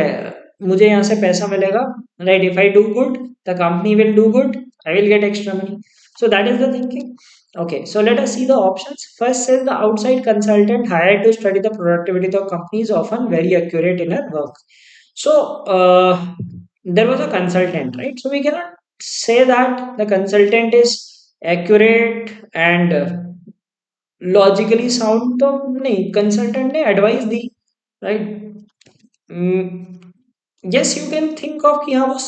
मुझे यहाँ से पैसा मिलेगा, right? If I do good, the company will do good, I will get extra money. So that is the thinking. Okay, so let us see the options. First says the outside consultant hired to study the productivity of the company is often very accurate in her work. So there was a consultant, right? So we cannot say that the consultant is accurate and logically sound. तो नहीं, consultant ने advice the, right? Yes you can think of कि हाँ वो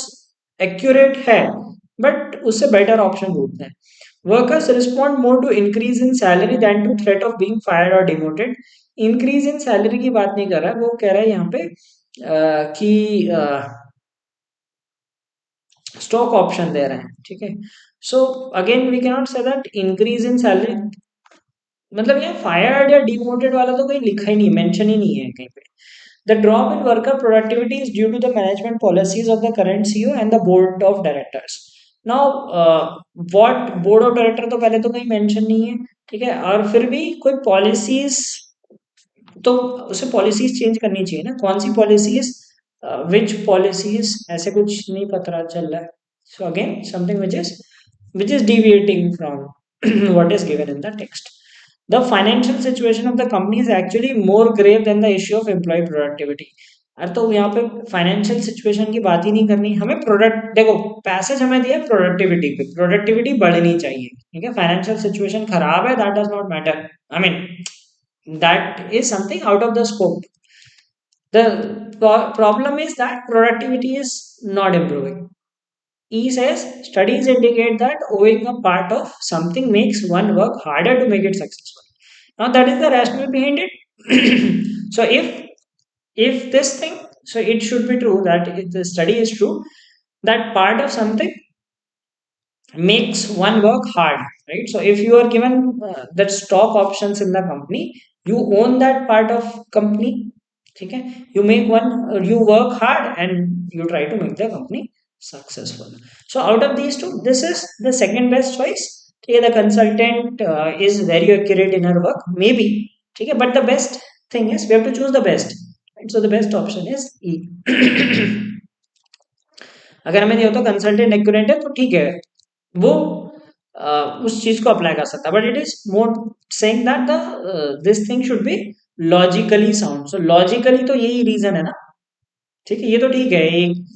accurate है, but उससे better option ढूंढते हैं. Workers respond more to increase in salary than to threat of being fired और डिमोटेड. इंक्रीज इन सैलरी की बात नहीं कर रहा है, वो कह रहा है यहाँ पे कि स्टॉक ऑप्शन दे रहे हैं, ठीक है. So again we cannot say that increase in salary, मतलब यहाँ फायर्ड या डिमोटेड वाला तो कहीं लिखा ही नहीं, मेंशन ही नहीं है कहीं पे. The drop in worker productivity is due to the management policies of the current CEO and the board of directors. Now, what board of director तो पहले तो कहीं मेंशन नहीं है, ठीक है, और फिर भी कोई पॉलिसीज, तो उसे पॉलिसीज चेंज करनी चाहिए ना, कौन सी पॉलिसीज, विच पॉलिसीज, ऐसे कुछ नहीं पता चल रहा है. So again something which is deviating from what is given in the text. The financial situation of the company is actually more grave than the issue of employee productivity. अरे तो यहाँ पे फाइनेंशियल सिचुएशन की बात ही नहीं करनी हमें. Product देखो, पैसेज हमें दिया प्रोडक्टिविटी पे, प्रोडक्टिविटी बढ़नी चाहिए, ठीक है. फाइनेंशियल सिचुएशन खराब है, that does not matter, I mean that is something out of the scope. The problem is that productivity is not improving. E says studies indicate that owing a part of something makes one work harder to make it successful. Now that is the rationale behind it. So if this thing, so it should be true that if the study is true, that part of something makes one work hard, right? So if you are given that stock options in the company, you own that part of company, okay? You work hard and you try to make the company successful. So out of these two, this is the second best choice. Okay, the consultant is very accurate in her work, maybe, okay, but the best thing is we have to choose the best, right? So the best option is E. अगर हमें ये होता consultant accurate है तो ठीक है, वो उस चीज को अप्लाई कर सकता है, but it is more saying that the this thing should be logically sound. So logically तो यही रीजन है ना, ठीक है, ये तो ठीक है,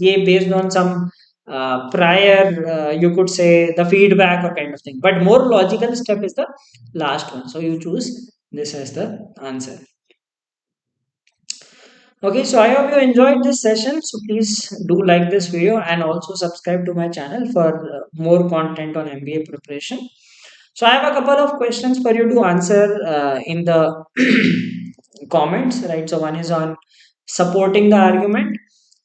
ये based on some prior, you could say the feedback or kind of thing. But more logical step is the last one. So you choose this as the answer. Okay, so I hope you enjoyed this session. So please do like this video and also subscribe to my channel for more content on MBA preparation. So I have a couple of questions for you to answer in the comments, right? So one is on supporting the argument,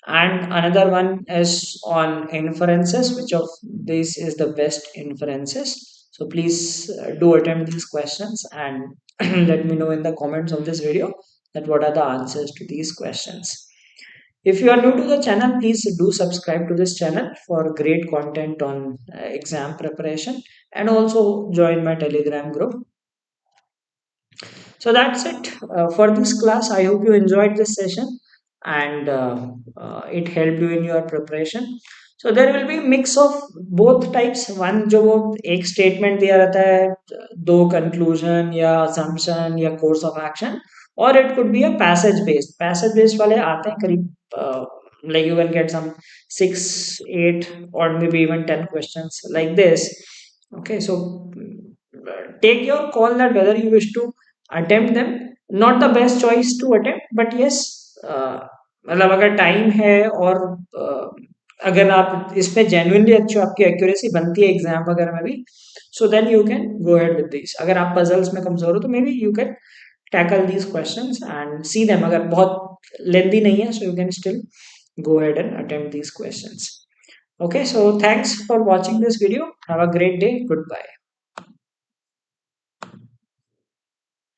and another one is on inferences. Which of these is the best inferences? So please do attempt these questions and let me know in the comments of this video that what are the answers to these questions. If you are new to the channel, please do subscribe to this channel for great content on exam preparation, and also join my Telegram group. So that's it for this class. I hope you enjoyed this session and it helped you in your preparation. So there will be mix of both types. One जो वो एक statement दिया रहता है, दो conclusion या assumption या course of action, or it could be a passage based. Passage based वाले आते हैं करीब like you will get some 6, 8 or maybe even 10 questions like this. Okay, so take your call that whether you wish to attempt them. Not the best choice to attempt, but yes, मतलब अगर time है और अगर आप इसमें genuinely अच्छी आपकी accuracy बनती है एग्जाम वगैरह में भी, so then you can go ahead with this. अगर आप पजल्स में कमजोर हो तो maybe you can tackle these questions and see them. अगर बहुत लेंदी नहीं है, so you can still go ahead and attempt these questions. Okay, so thanks for watching this video. Have a great day. Goodbye.